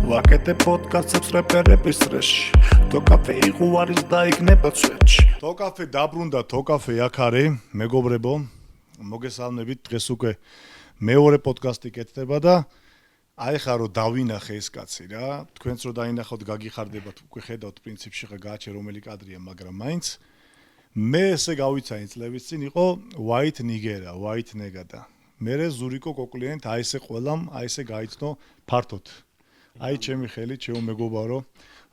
ვაკეთებ პოდკასტებს რეპერების წრეში თოკაფე იღუარის და იქნება წვეთში თოკაფე დაბრუნდა თოკაფე აქ არის მეგობრებო მოგესალმებით დღეს უკვე მეორე პოდკასტი კეთდება და აი ხა რომ დავინახე ეს კაცი რა თქვენც რომ დაინახოთ გაგიხარდებათ უკვე ხედავთ პრინციპში ხა გააჩე რომელი კადრია მაგრამ მაინც მე ესე გავიცანი წლების წინ იყო White Niger-ა White Nega-და მე ზურიკო კოკლიანთ აი ესე ყველამ აი ესე გაიცნო ფართოდ აი ჩემი ხელი ჩემო მეგობარო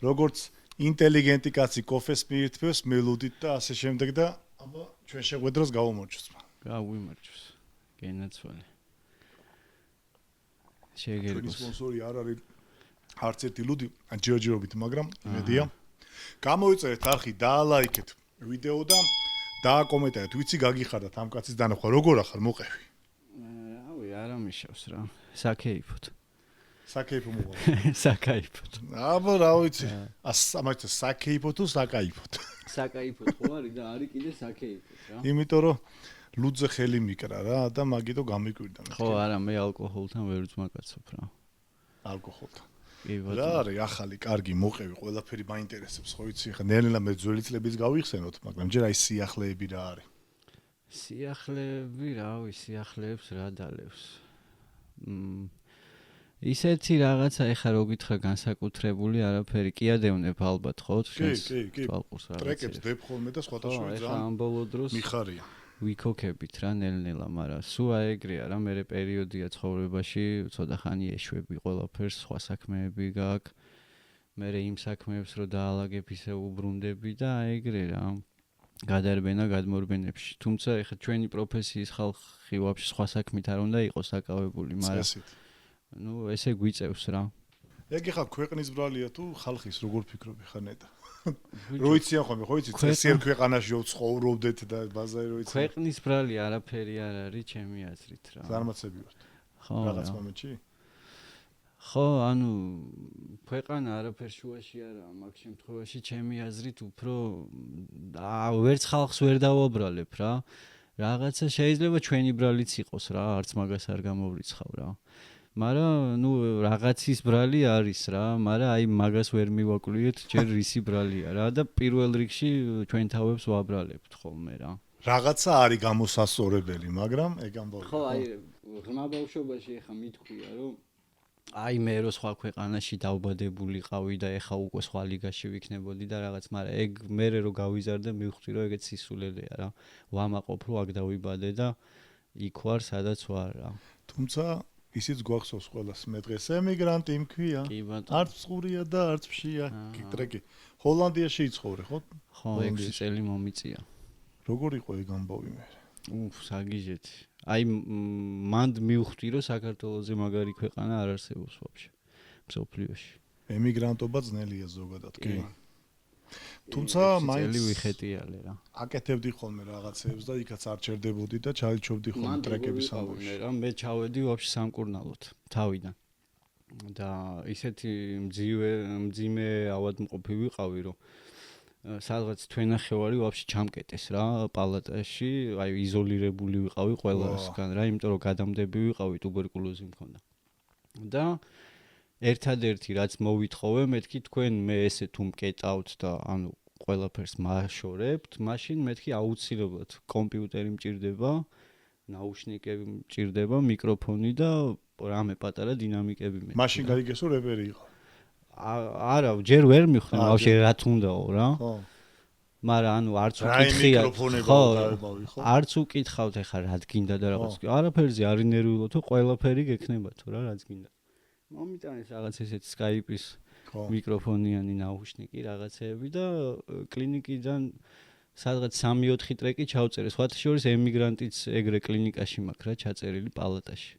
როგორც ინტელიგენტი კაცი კოფეს მიირთმევს მელოდით და ასე შემდეგ და აბა ჩვენ შეგვედროს გავუმორჩოს გავიმორჩოს გენაცვალე შეგერგოს სპონსორი არ არის არც ერთი ლუდი ჯერჯერობით მაგრამ იმედია გამოიწერეთ არხი დაალაიქეთ ვიდეო და დააკომენტარეთ ვიცი გაგიხარდათ ამ კაცის დანახვა როგორ ახარ მოყევი რავი არ ამიშავს რა საკეიფოთ საკეიფო მოვა საკაიფოთ აბა რა ვიცი ამაიცა საკეიფო თუ საკაიფოთ საკაიფოთ ხო არის და არის კიდე საკეიფოთ რა იმიტომ რომ ლუძე ხელი მიკრა რა და მაგითო გამიკვირდა ხო არა მე ალკოჰოლთან ვერ ვძმაკაცობ რა ალკოჰოლთან კი ბატონო რა არის ახალი კარგი მოყევი ყველაფერი მაინტერესებს ხო ვიცი ხა ნელა მე ძველი წლების გავიხსენოთ მაგრამ ჯერ აი სიახლეები რა არის სიახლეები რავი სიახლეებს რა დალევს ისეთი რაღაცა ეხა რო გითხრა განსაკუთრებული არაფერი კი ადევნებ ალბათ ხო კი ტრეკებს დებ ხოლმე და სხვათა შორის ეხა ამ ბოლო დროს მიხარია ვიქოქებით რა ნელ-ნელა მაგრამ სულ აეგრეა რა მე პერიოდია ცხოვრებაში ცოტა ხანი ეშვები ყველაფერს სხვა საქმეები გაქვს მე იმ საქმეებს რო დაალაგებ ისე უბრუნდები და აეგრე რა გადარბენა გადმორბენებში თუმცა ეხა ჩვენი პროფესიის ხალხი ვაფშე სხვა საქმით არ უნდა იყოს საკავებული მაგრამ ну ესე გვიწევს რა ეგ ხა ქვეყნის ბრალია თუ ხალხის როგორ ფიქრობი ხა ნეტა როიციან ხოლმე ხო იცი წესიერ ქვეყანაში ვცხოვრობდეთ და ბაზარი როიცი ქვეყნის ბრალი არაფერი არ არის ჩემი აზრით რა ზარმაცები ვართ ხო რაღაც მომენტში ხო ანუ ქვეყანა არაფერ შუაში არა მაგ შემთხვევაში ჩემი აზრით უფრო ვერც ხალხს ვერ დავაბრალებ რა რაღაცა შეიძლება ჩვენი ბრალიც იყოს რა არც მაგას არ გამოვრიცხავ რა მაგრამ ნუ რაღაცის ბრალი არის რა მაგრამ აი მაგას ვერ მივაკვლიეთ ჯერ რისი ბრალია რა და პირველ რიგში ჩვენ თავებს ვაბრალებთ ხოლმე რა რაღაცა არის გამოსასწორებელი მაგრამ ეგ ამბავი ხო აი ღრმა ბავშვობაში ეხა მithქვია რომ აი მე რო სხვა ქვეყანაში დავბადებულიყავი და ეხა უკვე სხვა ლიგაში ვიქნებოდი და რაღაც მაგრამ ეგ მე რო გავიზარდე მივხვდი რომ ეგეც სისულელეა რა ვამაყობ რომ აქ დავიბადე და იქ ვარ სადაც ვარ რა თუმცა ისიც გვახსოვს ყველას მე დღეს ემიგრანტი მქვია არც წყურია და არც ფშია ტრეკი ჰოლანდიაში იცხოვრე ხო ხო 6 წელი მომიწია როგორ იყო ეგ ამბავი მე საგიჟეთი აი მანდ მივხვდი რომ საქართველოზე მაგარი ქვეყანა არ არსებობს ვაფშე მსოფლიოში ემიგრანტობა ძნელია ზოგადად კი თუმცა მაინც ვიხეტიალე რა აკეთებდი ხოლმე რაღაცებს და იქაც არ ჩერდებოდი და ჩაიჩობდი ხოლმე ტრეკების ამბავში რა მე ჩავედი ვაფშე სამკურნალოდ თავიდან და ისეთი მძიმე ავადმყოფი ვიყავი რომ სადღაც თვენახევარი ვაფშე ჩამკეტეს რა პალატაში აი იზოლირებული ვიყავი ყველასგან რა იმიტომ რომ გადამდები ვიყავი ტუბერკულოზი მქონდა და ერთადერთი რაც მოვითხოვე მეთქი თქვენ მე ესე თუ მკეტავთ და ანუ ყველაფერს მაშორებთ მაშინ მეთქი აუცილებლად კომპიუტერი მჭირდება ნაუშნიკები მჭირდება მიკროფონი და რამე პატარა დინამიკები მე მაშინ გაიგესო რეპერი იყო არა ჯერ ვერ მიხდი ბავშვი რა თუნდაო რა ხო მაგრამ ანუ არც უკითხია ხო არც უკითხავთ ეხა რა გინდა და რაღაც არაფერზე არ ინერვილო თუ ყველაფერი გექნება თუ რა რაც გინდა მომიტანეს რაღაც ესეთ Skype-ის მიკროფონიანი ნაუშნიკი რაღაცეები და კლინიკიდან სადღაც 3-4 ტრეკი ჩავწერე სხვათა შორის ემიგრანტიც ეგრე კლინიკაში მაქვს რა ჩაწერილი პალატაში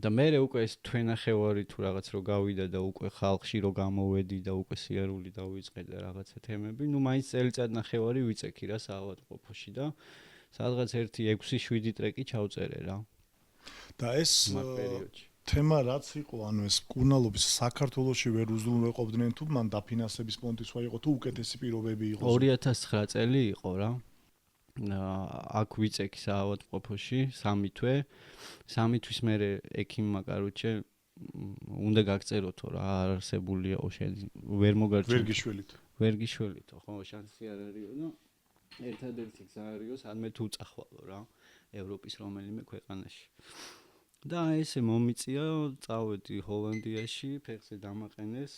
და მე უკვე ეს თვენახევარი თუ რაღაც რო გავიდა და უკვე ხალხში რო გამოვედი და უკვე სიარული დავიწყე და რაღაცა თემები ნუ მაინც წელიწადნახევარი ვიწექი რა საავადმყოფოში და სადღაც 6-7 ტრეკი ჩავწერე რა და ეს თემა რაც იყო ანუ ეს მკურნალობის საქართველოში ვერ უზრუნველყოფდნენ თუ მან დაფინანსების ფონდი სხვა იყო თუ უკეთესი პირობები იყო 2009 წელი იყო რა აქ ვიწექი საავადმყოფოში 3 თვის მერე ექიმმა კაროჩე უნდა გაგწეროთო რა არსებულიაო შენ ვერ მოგარჩენ ვერ გიშველითო ხო შანსი არ არისო და ერთადერთი გზა არისო სადმე თუ წახვალო რა ევროპის რომელიმე ქვეყანაში და ესე მომიწია წავედი ჰოლანდიაში ფეხზე დამაყენეს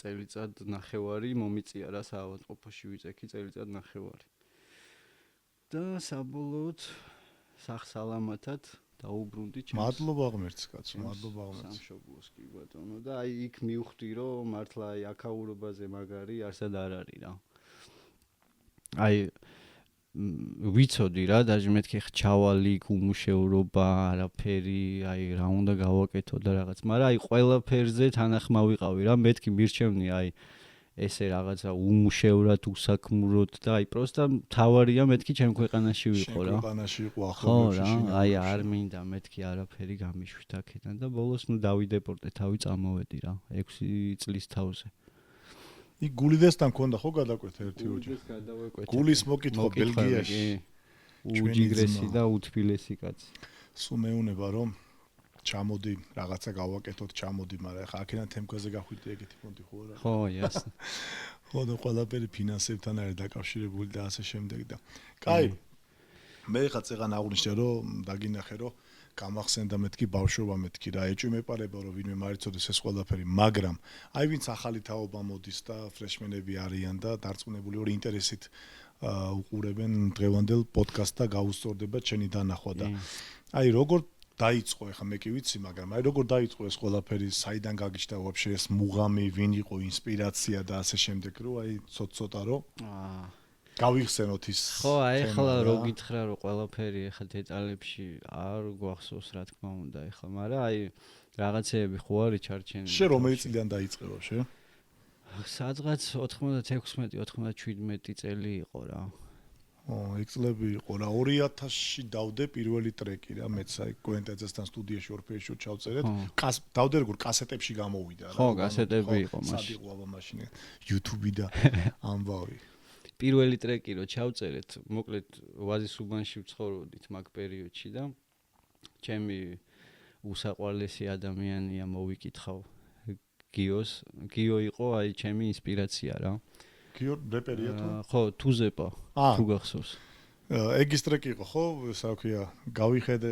წელიწად ნახევარი მომიწია რა საავადმყოფოში ვიწექი წელიწად ნახევარი და საბოლოოდ სახსალამათად დაუბრუნდი ჩემს მადლობა ღმერთს კაცო მადლობა ღმერთს სამშობლოს კი ბატონო და აი იქ მივხვდი რომ მართლა აი აქაურობაზე მაგარი არსად არ არის რა აი ვიცოდი რა დაჟე მეთქი ხჩავალი გუმუშევრობა არაფერი აი რა უნდა გავაკეთო და რაღაც მაგრამ აი ყველაფერზე თანახმა ვიყავი რა მეთქი მირჩევნი აი ესე რაღაცა უმუშევრად უსაქმროდ და აი პროსტა თავარია მეთქი ჩემ ქვეყანაში ვიყო რა ქვეყანაში იყო ახლობლებში აი არ მინდა მეთქი არაფერი გამიშვით აქედან და ბოლოს ნუ დავიდეპორტე თავი წამოვედი რა 6 წლის თავზე იქ გულიდესთან მქონდა ხო გადაკვეთა ერთი ოჯახი გულის მოკითხვა ბელგიაში უჯიგრესი და უთბილესი კაცი სულ მეუნება რომ ჩამოდი რაღაცა გავაკეთოთ ჩამოდი მაგრამ ხა აქედან თემქვაზე გახვიდე ეგეთი პონტი ხო რა ხო იასნა ხო და ყველაფერი ფინანსებთან არის დაკავშირებული და ასე შემდეგ და კაი მე ხა წეღან აღვნიშნე რომ დაგინახე რომ გამახსენდა მეთქი ბავშვობა მეთქი რა ეჭვი მეპარება რომ ვინმე მარიცოდეს ეს ყველაფერი მაგრამ აი ვინც ახალი თაობა მოდის და ფრეშმენები არიან და დარწმუნებული ვარ ინტერესით უყურებენ დღევანდელ პოდკასტს და გაუსწორდება ჩემი დანახვა და აი როგორ დაიწყო ეხა მე კი ვიცი მაგრამ აი როგორ დაიწყო ეს ყველაფერი საიდან გაგიჩნდა ვაფშე ეს მუღამი ვინ იყო ინსპირაცია და ასე შემდეგ რომ აი ცოტა რომ გავიხსენოთ ის ხო აი ახლა რო გითხრა რომ ყველაფერი ეხლა დეტალებში არ გვახსოვს რა თქმა უნდა ეხლა მაგრამ აი რაღაცეები ხო არის ჩარჩენილი შე რომელი წლიდან დაიწყე ვაფშე სადღაც 96-97 წელი იყო რა ეგ წლები იყო რა 2000-ში დავდე პირველი ტრეკი რა მეც აი კოენტაძესთან სტუდიაში ორფეიშო ჩავწერეთ დავდე როგორ კასეტებში გამოვიდა რა ხო კასეტები იყო მაშინ სად იყო აბა მაშინ YouTube და ამბავი პირველი ტრეკი რო ჩავწერეთ მოკლედ ვაზის უბანში ვცხოვრობდით მაგ პერიოდში და ჩემი უსაყვარლესი ადამიანია მოვიკითხავ გიო იყო აი ჩემი ინსპირაცია რა გიო რეპერია თუ ხო თუზეპა თუ გახსოვს ეგის ტრეკი იყო ხო რა ქვია გავიხედე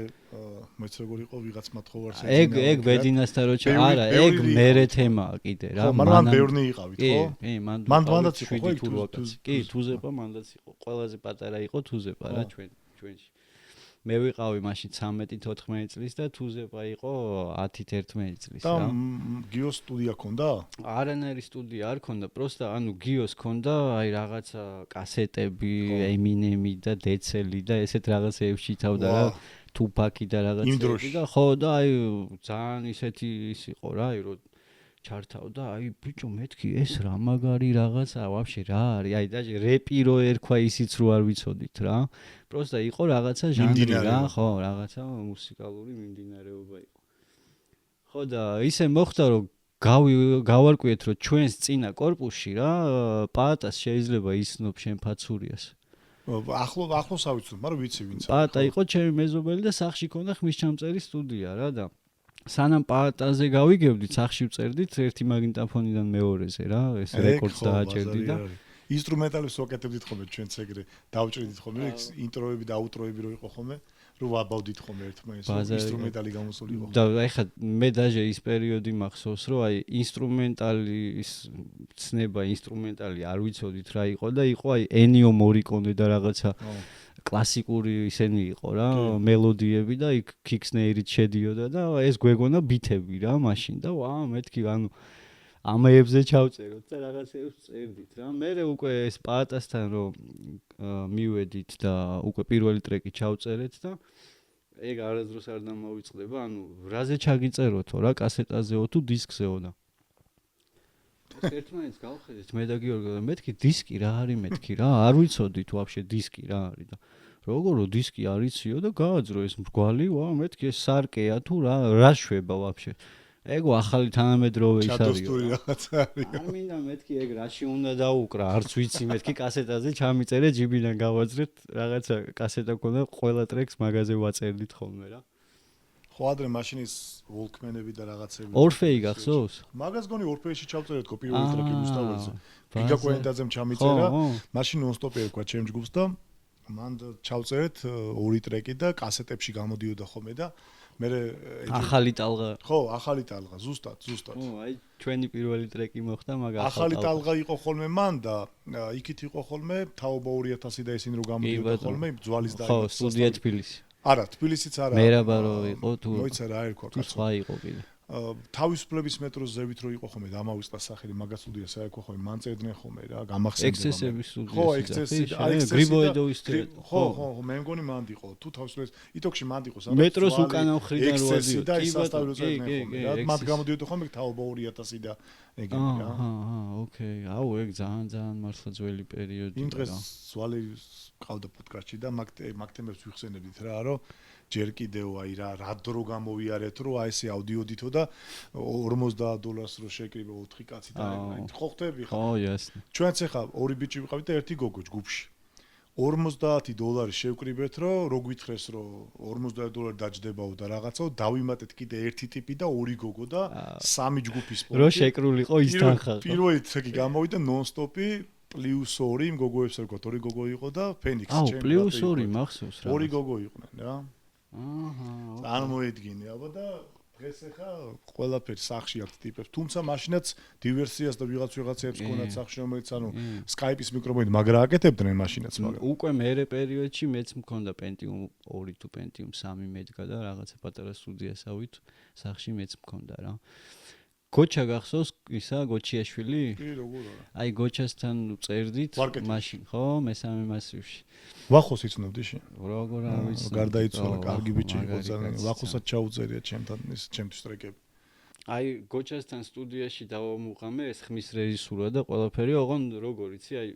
მეც როგორ იყო ვიღაც მათხოვარს ეგ ბედინასთან როჩა არა ეგ მერე თემაა კიდე რა მან ბევრნი იყავით ხო კი მანდაც იყო ხო კი თუზეპა მანდაც იყო ყველაზე პატარა იყო თუზეპა რა ჩვენში მე ვიყავი მაშინ 13-14 წლის და თუზეპა იყო 10-11 წლის რა. და გიოს სტუდია ქონდა? არანაირი სტუდია არ ქონდა, პროსტა ანუ გიოს ქონდა აი რაღაცა კასეტები, ემინემი და დეცელი და ესეთ რაღაცეებში თავდა რა, თუპაკი და რაღაცეები და ხო და აი ძალიან ისეთი ის იყო რა, აი რომ ჩართავდა, აი ბიჭო მეთქი ეს რა მაგარი რაღაცა ვაფშე რა არის, აი და რეპი რო ერქვა ისიც რო არ ვიცოდით რა. პროსტა იყო რაღაცა ჟანრი რა, ხო, რაღაცა მუსიკალური მიმდინარეობა იყო. ხო და ისე მოხდა რომ გავარკვიეთ რომ ჩვენს წინა კორპუსში რა პაატას შეიძლება ისნობ შენ ფაცურიას. ახლოს ავიცნობ, მაგრამ ვიცი ვინც. პაატა იყო ჩემი მეზობელი და სახში ქონდა ხმის ჩამწერი სტუდია რა და სანამ პაატაზე გავიგებდით, სახში ვწერდით ერთი მაგნიტოფონიდან მეორეზე რა, ეს რეკორდს დააჭერდი და ინსტრუმენტალებს ვაკეთებდით ხოლმე ჩვენც ეგრე, დავჭრიდით ხოლმე ინტროები და აუტროები რო იყო ხოლმე, რომ ვაბავდით ხოლმე ერთმანეთს, ინსტრუმენტალი გამოსული იყო. და ეხლა მე დაჟე ის პერიოდი მახსოვს, რომ აი ინსტრუმენტალის ცნება, ინსტრუმენტალი არ ვიცოდით რა იყო და იყო აი ენიო მორიკონე და რაღაცა კლასიკური ისენი იყო რა, მელოდიები და იქ კიქსნეირით შედიოდა და ეს გვეგონა ბითები რა მაშინ და ვა მეთქი ანუ ამეებზე ჩავწეროთ და რაღაცეებს წერდით რა. მე უკვე ეს პაატასთან რომ მივედით და უკვე პირველი ტრეკი ჩავწერეთ და ეგ არასდროს არ დამოვიწყდება, ანუ რაზე ჩაგიწეროთო რა, კასეტაზეო თუ დისკზეო და ერთმანეთს გავხედეთ მე და გიორგი და მეთქი დისკი რა არის მეთქი რა, არ ვიცოდით ვაფშე დისკი რა არის და როგორო დისკი არიციო და გააძრო ეს მრგვალი, ვა მეთქი ეს სარკეა თუ რა შვება ვაფშე. ეგო ახალი თანამედროვე ის არის. ჩადოსტური რაღაცა არის. არ მინდა მეთქი ეგ რაში უნდა დაუკრა, არც ვიცი მეთქი კასეტაზე ჩამიწერე ჯიბიდან გავაძრეთ რაღაცა კასეტა ქონდა ყველა ტრეკს მაგაზე ვაწერდით ხოლმე რა. ხო ადრე მაშინის ვოლკმენები და რაღაცები. ორფეი გახსოვს? მაგას გონი ორფეიში ჩავწერეთ ხო პირველი ტრეკი გუსტაველზე. გიგა კვენტაძემ ჩამიწერა, მაშინ ნონ-სტოპი ერქვა ჩემ ჯგუფს და მან ჩავწერეთ ორი ტრეკი და კასეტებში გამოდიოდა ხოლმე და მე ახალი ტალღა. ხო, ახალი ტალღა, ზუსტად. აი ჩვენი პირველი ტრეკი მოხდა, მაგრამ ახალი ტალღა იყო ხოლმე მან და იქით იყო ხოლმე თაობა 2000 და ისინი რო გამოდიოდა ხოლმე ძვალის და ხო, სტუდია თბილისი. არა, თბილისიც არა. მერაბარო იყო თუ მოიცა რა ერქვა კაცო. სხვა იყო კიდე. თავისუფლების მეტროს ზევით რო იყო ხოლმე დამავიწყდა სახელი მაგას სტუდია საერთო ხოლმე მან წერდნენ ხოლმე რა გამახსენდება. ექსცესების სტუდია. ხო, ექსცესი. გრიბოედოვის ხო, მე მგონი მანდ იყო. თუ თავისუფლების იტოქში მანდ იყო სადაც მეტროს უკანა მხრიდან რო ადიოდა. და ის სასტავი რო წერდნენ ხოლმე რა. მათ გამოდიოდა ხოლმე თაობა 2000 და ეგენი რა. ოკეი. აუ ეგ ძალიან მართლა ძველი პერიოდი. იმ დღეს ზვალი ყავდა პოდკასტში და მაგ თემებს ვიხსენებდით რა, რომ ჯერ კიდევ აი რა დრო გამოვიარეთ რომ აი ესე აუდიოდითო და $40 რო შეკრიბა 4 კაცი და ხო ხტები ხა. ხო, ясно. ჩვენც ახლა ორი ბიჭი ვიყავით და ერთი გოგო ჯგუფში. $50 შევკრიბეთ რომ რო გვითხრეს რომ $50 დაჯდებაო და რაღაცაო დავიმატეთ კიდე ერთი ტიპი და ორი გოგო და სამი ჯგუფის პონტი. რო შეკრულიყო ის თანხა. პირველი ტრეკი გამოვიდა ნონ-სტოპი +2 იმ გოგოებს ერქვა, ორი гого იყო და ფენიქსი ჩემი. აუ +2 მახსოვს რა. ორი გოგო იყვნენ რა. აჰა. წარმოედგინე აბა და დღეს ახლა ყველაფერი სახში აქვს ტიპებს, თუმცა მაშინაც დივერსიას და ვიღაცებს ქონათ სახში, რომელიც ანუ Skype-ის მიკროფონით მაგრა აკეთებდნენ მაშინაც, მაგრამ უკვე მერე პერიოდში მეც მქონდა Pentium 2 თუ Pentium 3 მედგა და რაღაცა პატარა სტუდიასავით სახში მეც მქონდა რა. გოჩა გახსოვს ისა გოჩიაშვილი? კი, როგორ არა. აი გოჩასთან წერდით მაშინ, ხო, მესამე მასივში. ვახოს იცნობდი შენ? როგორ არ ვიცი. გარდაიცვალა, კარგი ბიჭი იყო ძალიან. ვახოსაც ჩაუწერია ჩემთან ის ჩემთვის ტრეკები. აი გოჩასთან სტუდიაში დავამუყამე ეს ხმის რეჟისურა და ყველაფერი, ოღონ როგორ იცი, აი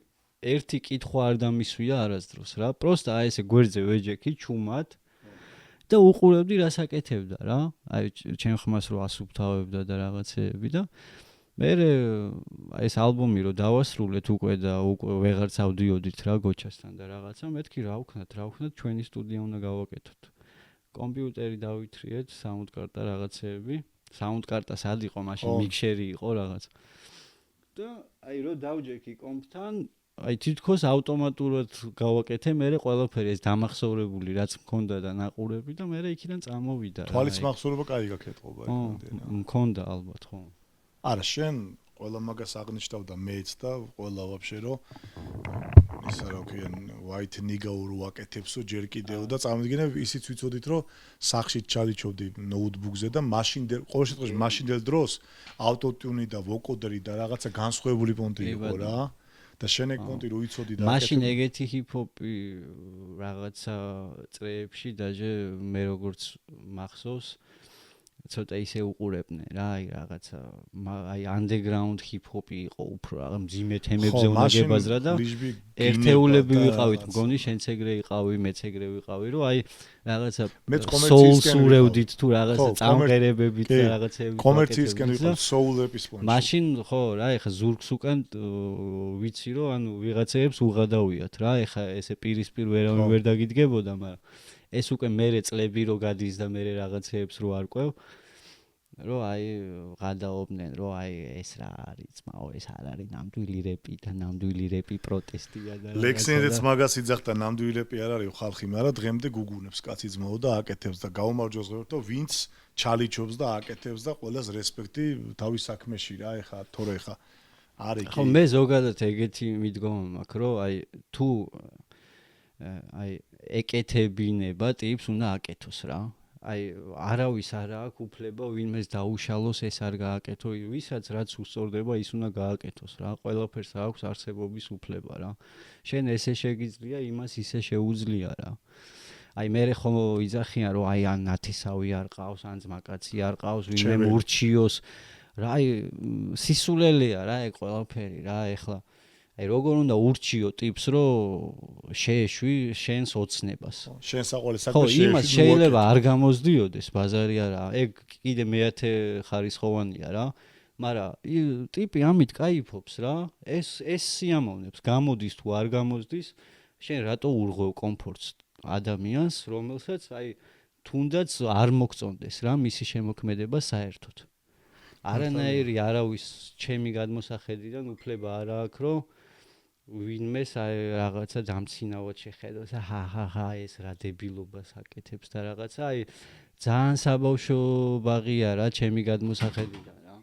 ერთი კითხვა არ დამისვია არასდროს რა. პროსტა აი ესე გვერდზე ვეჯექი ჩუმად და უყურებდი რას აკეთებდა რა. აი ჩემ ხმას რო ასუფთავებდა და რაღაცეები და მე ეს ალბომი რო დავასრულეთ უკვე და უკვე ვეღარც ავდიოდით რა გოჩასთან და რაღაცა მეთქი რა ვქნათ ჩვენი სტუდია უნდა გავაკეთოთ. კომპიუტერი დავითრიეთ, საუნდ კარტა რაღაცეები. საუნდ კარტა სად იყო მაშინ მიქსერი იყო რაღაც. და აი რო დავჯექი კომპთან აი თითქოს ავტომატურად გავაკეთე მე ყველაფერი ეს დამახსოვრებული რაც მქონდა და ნაყურები და მე იქიდან წამოვიდა რა. თვალის მახსოვრება კაი გაკეთყობა იქამდე. მქონდა ალბათ ხო. არა შენ ყველა მაგას აღნიშნავდა მეც და ყველა ვაფშე რომ ისა რა ქვიან white nigga რო აკეთებსო ჯერ კიდევ და წარმოგიდგენე ისიც ვიცოდით რომ სახში ჩალიჩოვდი ნოუთბუქზე და მაშინდელ ყოველ შემთხვევაში მაშინდელ დროს ავტოტიუნი და ვოკოდერი და რაღაცა განსხვავებული პონტი იყო რა. და შენ ეგ პონტი რო იცოდი და მაშინ ეგეთი ჰიპ-ჰოპი რაღაცა წრეებში დაჟე მე როგორც მახსოვს ცოტა ისე უყურებდნენ რა აი რაღაცა აი underground hip-hop-ი იყო უფრო რა მძიმე თემებზე უნდა გებაზრა და ერთეულები ვიყავით მგონი შენც ეგრე იყავი მეც ეგრე ვიყავი რომ აი რაღაცა soul-სკენ ვიყავით თუ რაღაცა წამღერებებით და რაღაცეები კომერციისკენ ვიყავ soul rap-ის პონტი მაშინ ხო რა ეხა ზურგს უკან ვიცი რომ ანუ ვიღაცეებს უღადავიათ რა ეხა ესე პირისპირ ვერავინ ვერ დაგიდგებოდა მაგრამ ეს უკვე მერე წლები რო გადის და მერე რაღაცეებს რო არკვევ რომ აი გადაობდნენ რომ აი ეს რა არის ძმაო ეს არ არის ნამდვილი რეპი და ნამდვილი რეპი პროტესტია და ლექსენდეც მაგას იძახდა ნამდვილი რეპი არ არის ხალხი მაგრამ დღემდე გუგუნებს კაცი ძმაო და აკეთებს და გაუმარჯოს ღეროთო ვინც ჩალიჩობს და აკეთებს და ყველას რესპექტი თავის საქმეში რა ეხა თორე ეხა არის ხო მე ზოგადად ეგეთი მიდგომა მაქვს რომ აი თუ აი ეკეთებინება ტიპს უნდა აკეთოს რა აი არავის არ აქვს უფლება ვინმეს დაუშალოს ეს არ გააკეთო ვისაც რაც უსწორდება ის უნდა გააკეთოს რა ყველაფერს აქვს არსებობის უფლება რა შენ ესე შეგიძლია იმას ისე შეუძლია რა აი მე ხომ იძახიან რომ აი ან ნათესავი არ ყავს ან ძმაკაცი არ ყავს ვინმე მურჩიოს რა აი სისულელეა რა ეგ ყველაფერი რა ეხლა აი როგორ უნდა ურჩიო ტიპს რომ შეეშვი შენს ოცნებას შენ საყვალე საქმე შეეშვი ხო იმას შეიძლება არ გამოზდიოდეს ბაზარი არა ეგ კიდე მეათე ხარისხოვანია რა მაგრამ ტიპი ამით кайფობს რა ეს სიამოვნებს გამოდის თუ არ გამოზდის შენ რატო ურღვევ კომფორტს ადამიანს რომელსაც აი თუნდაც არ მოგწონდეს რა მისი შემოქმედება საერთოდ. არანაირი არავის ჩემი გადმოსახედიდან უფლება არ აქვს რომ ვინმეს რაღაცა დამცინავად შეხედოს ჰა ეს რა დებილობას აკეთებს და რაღაცა ძალიან საბავშვო ბაღია რა ჩემი გადმოსახედიდან რა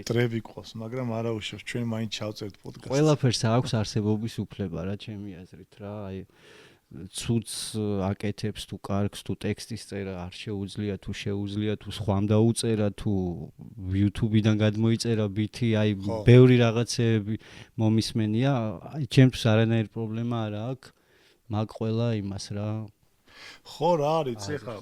ტრები ყავს მაგრამ არა უშავს ჩვენ მაინც ჩავწერთ პოდკასტს ყველაფერს აქვს არსებობის უფლება რა ჩემი აზრით რა ცუც აკეთებს თუ კარგს თუ ტექსტის წერა არ შეუძლია თუ შეუძლია თუ სხვამ დაუწერა თუ YouTube-დან გადმოიწერა ბითი ბევრი რაღაცები მომისმენია ჩემთვის არანაირი პრობლემა არ აქვს მაგ ყველა იმას რა ხო რა არის ეხა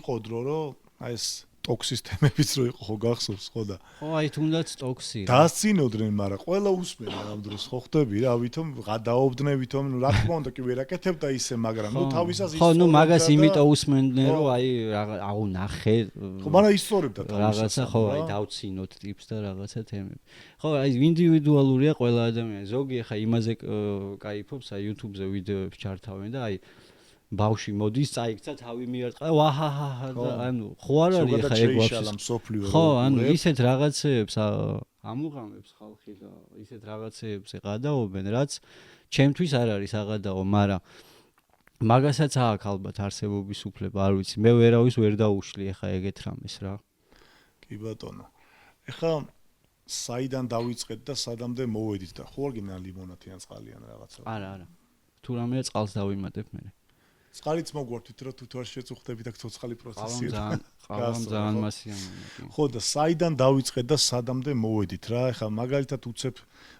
იყო დრო რომ ეს ტოქსისტემებიც რო იყო ხო გახსოვს ხო და ხო თუნდაც ტოქსი რა დასწინოდნენ მაგრამ ყველა უსმენდა ამ დროს ხო ხდები რა ვითომ გადაობდნენ ვითომ რა თქმა უნდა კი ვერ აკეთებდა ისე მაგრამ ნუ თავისას ის ხო ნუ მაგას იმიტომ უსმენდნენ რომ ნახე ხო მაგრამ ისწორებდა რაღაცა ხო დავცინოთ ტიპს და რაღაცა თემები ხო ინდივიდუალურია ყველა ადამიანი ზოგი ხა იმაზე кайფობს YouTube-ზე ვიდეოებს ჩართავენ და ბავში მოდის წაიქცა თავი მიარტყა ვაჰაჰა ანუ ხო არ არის ხა ეგ ვაფშე ხო ანუ ისეთ რაღაცეებს ამუღამებს ხალხი და ისეთ რაღაცეებს ეყადაობენ რაც ჩემთვის არ არის აღადაო მაგრამ მაგასაც აქვს ალბათ არსებობის უფლება არ ვიცი მე ვერავის ვერ დაუშლი ხა ეგეთ რამეს რა კი ბატონო ეხა საიდან დავიწყეთ და სადამდე მოვედით და ხო ორიგინალ ლიმონათიან წყალიან რაღაცა არა თუ რამეა წყალს დავიმატებ მე წყალიც მოგვართვით რომ თუ თوار შეწუხდები და ცოცხალი პროცესია ყავამ ძალიან მასიანია ხო და საიდან დავიწყეთ და სადამდე მოვედით რა ეხლა მაგალითად უცებ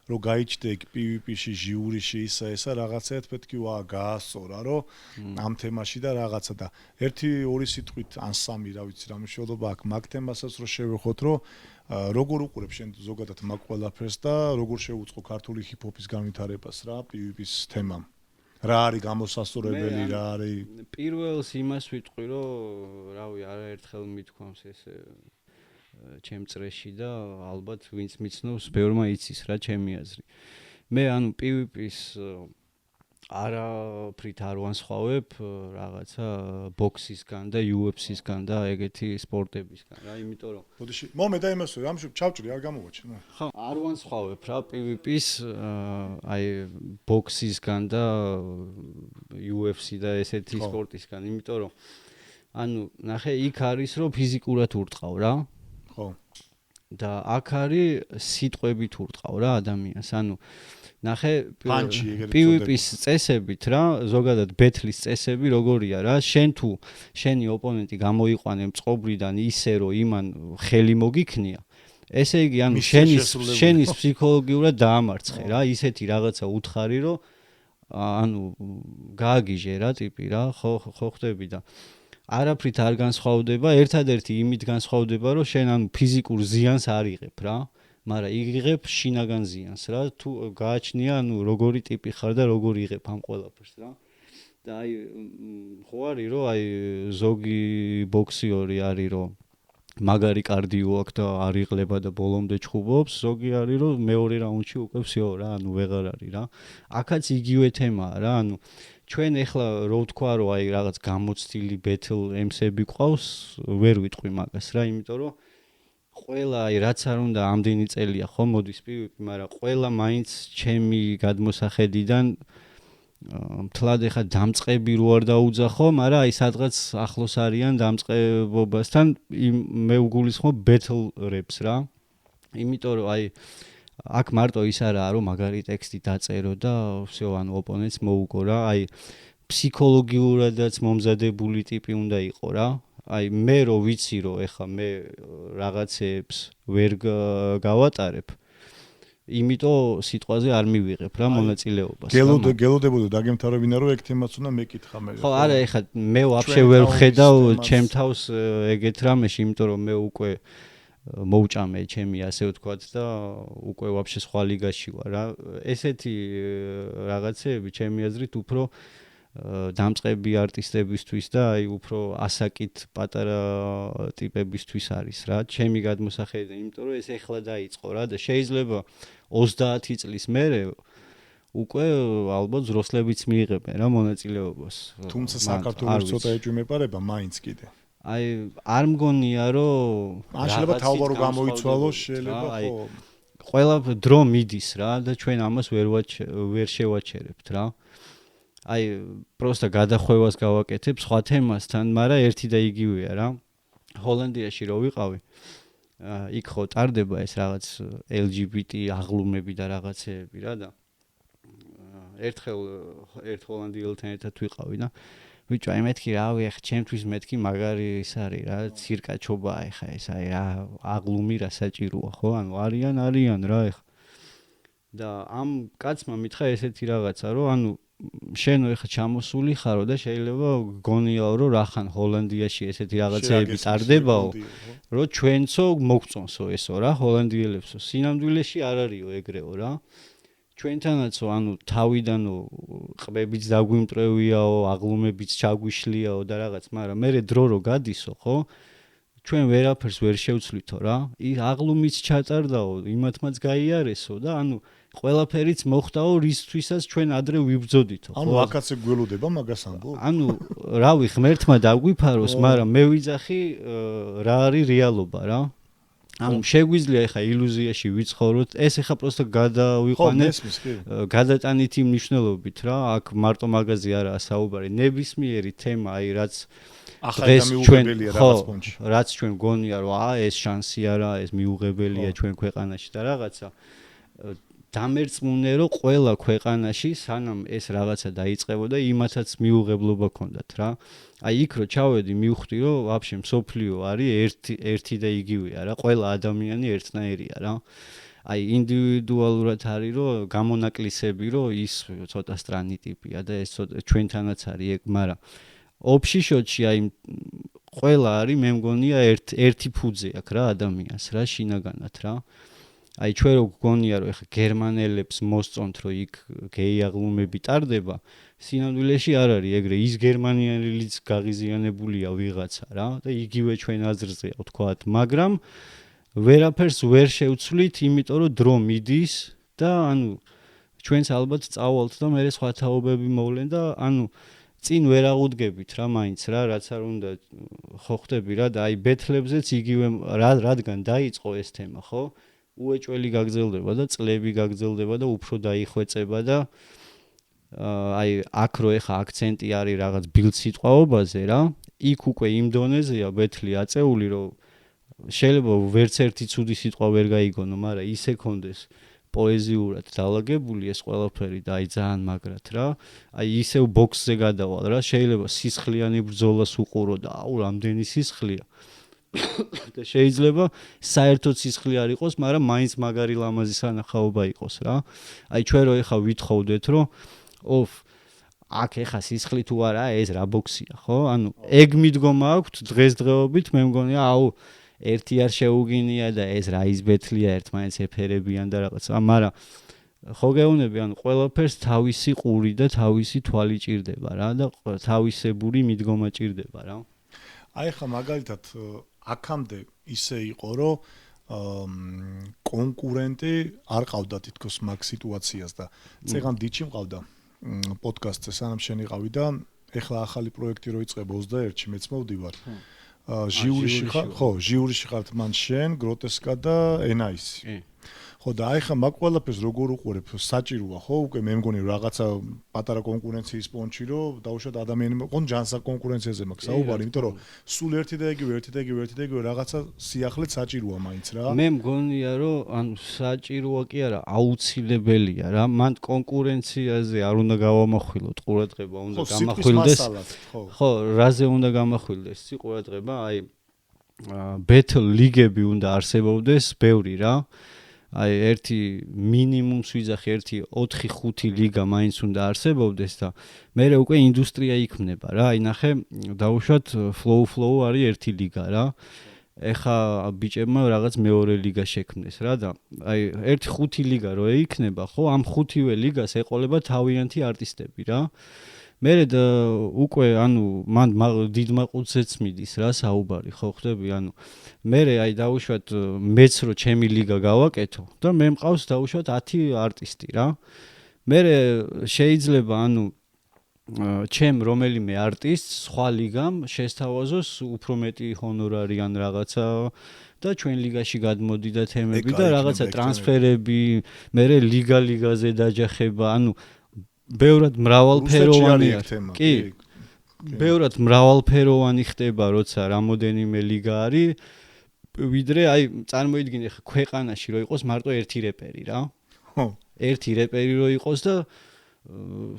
რომ გაიჩნდა ეგ PvP-ში ჟიურიში ისა რაღაცაეთ պետք ვა გაასწორა რომ ამ თემაში და რაღაცა და 1-2 სიტყვით ან 3 რა ვიცი რა მნიშვნელობა აქვს მაგ თემასაც რომ შევეხოთ რომ როგორ უყურებ შენ ზოგადად მაგ ყველაფერს და როგორ შეუწყო ქართული ჰიპ-ჰოპის განვითარებას რა PvP-ის თემამ რა არის გამოსასწორებელი რა არის პირველს იმას ვიტყვი რომ რავი არაერთხელ მithქვამს ეს ჩემ წრეში და ალბათ ვინც მიცნობს ბევრმა იცის რა ჩემი აზრი მე ანუ PvP-ს არაფრით არ ვანსხვავებ რაღაცა ბოქსისგან და UFC-სგან და ეგეთი სპორტებისგან რა იმიტომ რომ ბოდიში მომე და იმას რომ ჩავჭრი არ გამოვაჩინე ხო არ ვანსხვავებ რა PvP-ს ბოქსისგან და UFC და ესეთი სპორტისგან იმიტომ რომ ანუ ნახე იქ არის რომ ფიზიკურად ურტყავ რა ხო და აქ არის სიტყვებით ურტყავ რა ადამიანს ანუ ნახე PvP-ის წესებით რა ზოგადად ბეთლის წესები როგორია რა შენ თუ შენი ოპონენტი გამოიყვანე მწყობრიდან ისე რომ იმან ხელი მოგიქნია ესე იგი ანუ შენის ფსიქოლოგიურად დაამარცხე რა ისეთი რაღაცა უთხარი რომ ანუ გააგიჟე რა ტიპი რა ხო ხდები და არაფრით არ განსხვავდება ერთადერთი იმით განსხვავდება რომ შენ ანუ ფიზიკურ ზიანს არ იღებ რა მაგრამ იღებ შინაგან ზიანს რა თუ გააჩნია ანუ როგორი ტიპი ხარ და როგორ იღებ ამ ყველაფერს რა და ხო არის რომ ზოგი ბოქსიორი არის რომ მაგარი კარდიო აქვს და არ იღლება და ბოლომდე ჩხუბობს ზოგი არის რომ მეორე რაუნდში უკვე всё რა ანუ ვეღარ არის რა აქაც იგივე თემაა რა ანუ ჩვენ ეხლა რო ვთქვა რომ რაღაც გამოცდილი battle MC-ები ყავს ვერ ვიტყვი მაგას რა იმიტომ რომ ყველა რაც არ უნდა ამდენი წელია ხო მოდის PvP მაგრამ ყველა მაინც ჩემი გადმოსახედიდან მთლად ეხა დამწყები რო არ დაუძახო მაგრამ სადღაც ახლოს არიან დამწყებობასთან მე ვგულისხმობ battle raps რა იმიტომ რომ აქ მარტო ის არაა რომ მაგარი ტექსტი დაწერო და всё ანუ ოპონენტს მოუგო რა ფსიქოლოგიურადაც მომზადებული ტიპი უნდა იყო რა მე რო ვიცი რომ ეხა მე რაღაცებს ვერ გავატარებ იმიტომ სიტყვაზე არ მივიღებ რა მონაწილეობას გელოდებოდა დაგემთავრებინა რომ ეგ თემაც უნდა მეკითხა მე ხო არა ეხა მე ვაფშე ვერ ვხედავ ჩემ თავს ეგეთ რამეში იმიტომ რომ მე უკვე მოუჭამე ჩემი ასე ვთქვათ და უკვე ვაფშე სხვა ლიგაში ვარ რა ესეთი რაღაცეები ჩემი აზრით უფრო დამწყები არტისტებისთვის და უფრო ასაკით პატარა ტიპებისთვის არის რა ჩემი გადმოსახედიდან იმიტომ რომ ეს ეხლა დაიწყო რა და შეიძლება 30 წლის მერე უკვე ალბათ ძროსლებიც მიიღებენ რა მონაწილეობას. თუმცა საქართველოს ცოტა ეჭვმეპარება მაინც კიდე. აი არ მგონია რომ შეიძლება თაობა რო გამოიცვალოს შეიძლება ხო ყველა დრო მიდის რა და ჩვენ ამას ვერ შევაჩერებთ რა. აი პროსტა გადახვევას გავაკეთებ სხვა თემასთან, მაგრამ ერთი და იგივეა რა. ჰოლანდიაში რო ვიყავი, იქ ხო ტარდება ეს რაღაც LGBT აღლუმები და რაღაცეები რა და ერთ ჰოლანდიელთან ერთად ვიყავი და ბიჭო, აი მეთქი რავი, ახლა ჩემთვის მეთქი მაგარი ის არის რა, ცირკაჩობაა ახლა ეს აი რა აღლუმი რა საჭიროა ხო? ანუ არიან რა ახლა. და ამ კაცმა მითხრა ესეთი რაღაცა, რომ ანუ შენო ახლა ჩამოსული ხარო და შეიძლება გონიაო რომ რახან ჰოლანდიაში ესეთი რაღაცეები ტარდებაო, რომ ჩვენцо მოგწონსო ესო რა ჰოლანდიელებსო. სინამდვილეში არ არისო ეგრეო რა. ჩვენთანაცო ანუ თავიდანო ყბებიც დაგვიმტრევიაო, აღლუმებიც ჩაგვიშლიაო და რაღაც, მაგრამ მე დრო რო გადისო, ხო? ჩვენ ვერაფერს ვერ შევცვლითო რა. აღლუმიც ჩატარდაო, იმათმაც გაიარესო და ანუ ყველაფერიც მოხდაო რისთვისაც ჩვენ ადრე ვიბრძოდითო, ხო? ანუ აკაცე გველოდება მაგას ამბობ? ანუ რავი, ღმერთმა დაგვიფაროს, მაგრამ მე ვიძახი რა არის რეალობა რა. ანუ შეგვიძლია ეხა ილუზიაში ვიცხოვროთ, ეს ეხა პროსტა გადავიყვანეთ გადატანითი მნიშვნელობით რა, აქ მარტო მაგაზე არაა საუბარი, ნებისმიერი თემა, აი რაც ახალი და მიუღებელია რაღაც პონჩი. რაც ჩვენ გონია რომ ეს შანსი არა, ეს მიუღებელია ჩვენ ქვეყანაში და რაღაცა დამერწმუნე რომ ყველა ქვეყანაში სანამ ეს რაღაცა დაიწყებოდა, იმათაც მიუღებლობა ჰქონდათ რა. აი იქ რო ჩავედი მივხვდი რომ ვაფშე მსოფლიო არის ერთი და იგივეა რა, ყველა ადამიანი ერთნაირია რა. აი ინდივიდუალურად არის რომ გამონაკლისები რომ ის ცოტა სტრანი ტიპია და ეს ცოტა ჩვენთანაც არის ეგ, მაგრამ ოფშიშოტში აი ყველა არის მე მგონია ერთი ფუძე აქვს რა ადამიანს რა შინაგანად რა. აი ჩვენ რო გგონია რომ ეხა გერმანელებს მოსწონთ რომ იქ გეი აღლუმები ტარდება, სინამდვილეში არ არის ეგრე, ის გერმანელიც გაღიზიანებულია ვიღაცა რა და იგივე ჩვენ აზრზეა ვთქვათ, მაგრამ ვერაფერს ვერ შევცვლით, იმიტომ რომ დრო მიდის და ანუ ჩვენც ალბათ წავალთ და მე სხვა თაობები მოვლენ და ანუ წინ ვერ აღუდგებით რა მაინც რა, რაც არ უნდა ხო ხდები რა და აი ბეთლებზეც იგივე რადგან დაიწყო ეს თემა, ხო? უეჭველი გაგრძელდება და წლები გაგრძელდება და უფრო დაიხვეწება და აი აქ რო ეხა აქცენტი არის რაღაც ბილდსიტყვაობაზე რა, იქ უკვე იმ დონეზეა ბეთლი აწეული რომ შეიძლება ვერც ერთი ცუდი სიტყვა ვერ გაიგონო, მაგრამ ისე კონდეს პოეზიურად დალაგებული ეს ყველაფერი და აი ძალიან მაგრად რა. აი ისევ ბოქსზე გადავალ რა, შეიძლება სისხლიანი ბრძოლას უყურო და აუ რამდენი სისხლია. და შეიძლება საერთოდ სისხლი არ იყოს, მაგრამ მაინც მაგარი ლამაზი სანახაობა იყოს რა. აი ჩვენ რო ეხა ვითხოვდეთ რომ აქ ეხა სისხლი თუ არა ეს რა ბოქსია, ხო? ანუ ეგ მიდგომა აქვთ დღესდღეობით, მე მგონია აუ ერთი არ შეუგინია და ეს რა იზბეთლია ერთმანეთს ეფერებიან და რაღაცა, მაგრამ ხო გეუბნები, ანუ ყველაფერს თავისი ყური და თავისი თვალი ჭირდება რა და თავისებური მიდგომა ჭირდება რა. აი ხა მაგალითად აქამდე ისე იყო რომ კონკურენტი არ ყავდა თითქოს მაგ სიტუაციას და წეგან დიჩი მყავდა პოდკასტზე სანამ შენ იყავი და ეხლა ახალი პროექტი რო იწყება 21-ში მეც მოვდივარ. ჟიურიში ხარ, ხო, ჟიურიში ხართ მან შენ, გროტესკა და ენაისი. ხო და აი ხა მაგ ყველაფერს როგორ უყურებ, საჭიროა ხო? უკვე მე მგონი რაღაცა პატარა კონკურენციის პონჩი რომ დაუშვათ ადამიანები მოგონ ჯანსაღ კონკურენციაზე მაქვს საუბარი, იმიტომ რომ სულ ერთი და იგივე რაღაცა სიახლეც საჭიროა მაინც რა. მე მგონია რომ ანუ საჭიროა კი არა, აუცილებელია რა. მან კონკურენციაზე არ უნდა გავამახვილოთ, ყურადღება უნდა გამახვილდეს. ხო, რაზე უნდა გამახვილდეს ყურადღება? აი ბეთლ ლიგები უნდა არსებობდეს ბევრი რა. აი ერთი მინიმუმს ვიძახი, ერთი 4-5 ლიგა მაინც უნდა არსებობდეს და მერე უკვე ინდუსტრია იქმნება რა. აი ნახე, დაუშვათ flow არის ერთი ლიგა რა. ეხა ბიჭებმა რაღაც მეორე ლიგა შექმნეს რა და აი ერთი 5 ლიგა რო იქნება, ხო, ამ 5-ვე ლიგას ეყოლება თავიანთი არტისტები რა. მერე და უკვე ანუ მან დიდ მაყურებელს მიდის რა საუბარი, ხო ხდები? ანუ მერე აი დაუშვათ მეც რო ჩემი ლიგა გავაკეთო და მე მყავს დაუშვათ 10 არტისტი რა. მე შეიძლება ანუ ჩემ რომელიმე არტისტს სხვა ლიგამ შესთავაზოს უფრო მეტი ჰონორარი ან რაღაცა და ჩვენ ლიგაში გადმოდიდა თემები და რაღაცა ტრანსფერები, მე ლიგაზე დაჯახება, ანუ ბევრად მრავალფეროვანია. კი. ბევრად მრავალფეროვანი ხდება, როცა რამოდენიმე ლიგა არის, ვიდრე აი წარმოიდგინე ხა ქვეყანაში რო იყოს მარტო ერთი რეპერი რა. ხო. ერთი რეპერი რო იყოს და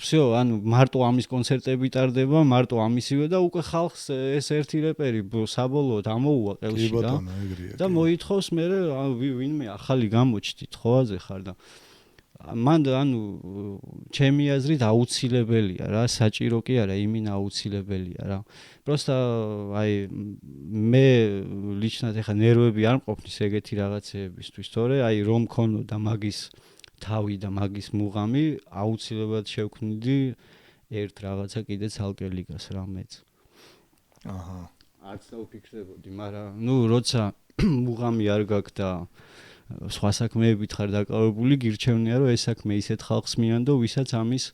всё, ანუ მარტო ამის კონცერტები ტარდება, მარტო ამისივე და უკვე ხალხს ეს ერთი რეპერი საბოლოოდ ამოუვა ყელში რა. და მოითხოვს მე ვინმე ახალი გამოჩდით ხო აზე ხარ და მან ანუ ჩემი აზრით აუცილებელია რა, საჭირო კი არა, იმინა აუცილებელია რა. просто აი მე ლიჩნად ეხა ნერვები არ მყოფნის ეგეთი რაღაცეებისთვის, თორე აი რომ მქონოდა მაგის თავი და მაგის მუღამი აუცილებლად შევქმნიდი ერთ რაღაცა კიდე ცალკე ლიგას რა მეც. აჰა. არც დავფიქრებოდი, მაგრამ ნუ როცა მუღამი არ გაქვს და სხვა საქმეებით ხარ დაკავებული, გირჩევნია რომ ეს საქმე ისეთ ხალხს მიანდო, ვისაც ამის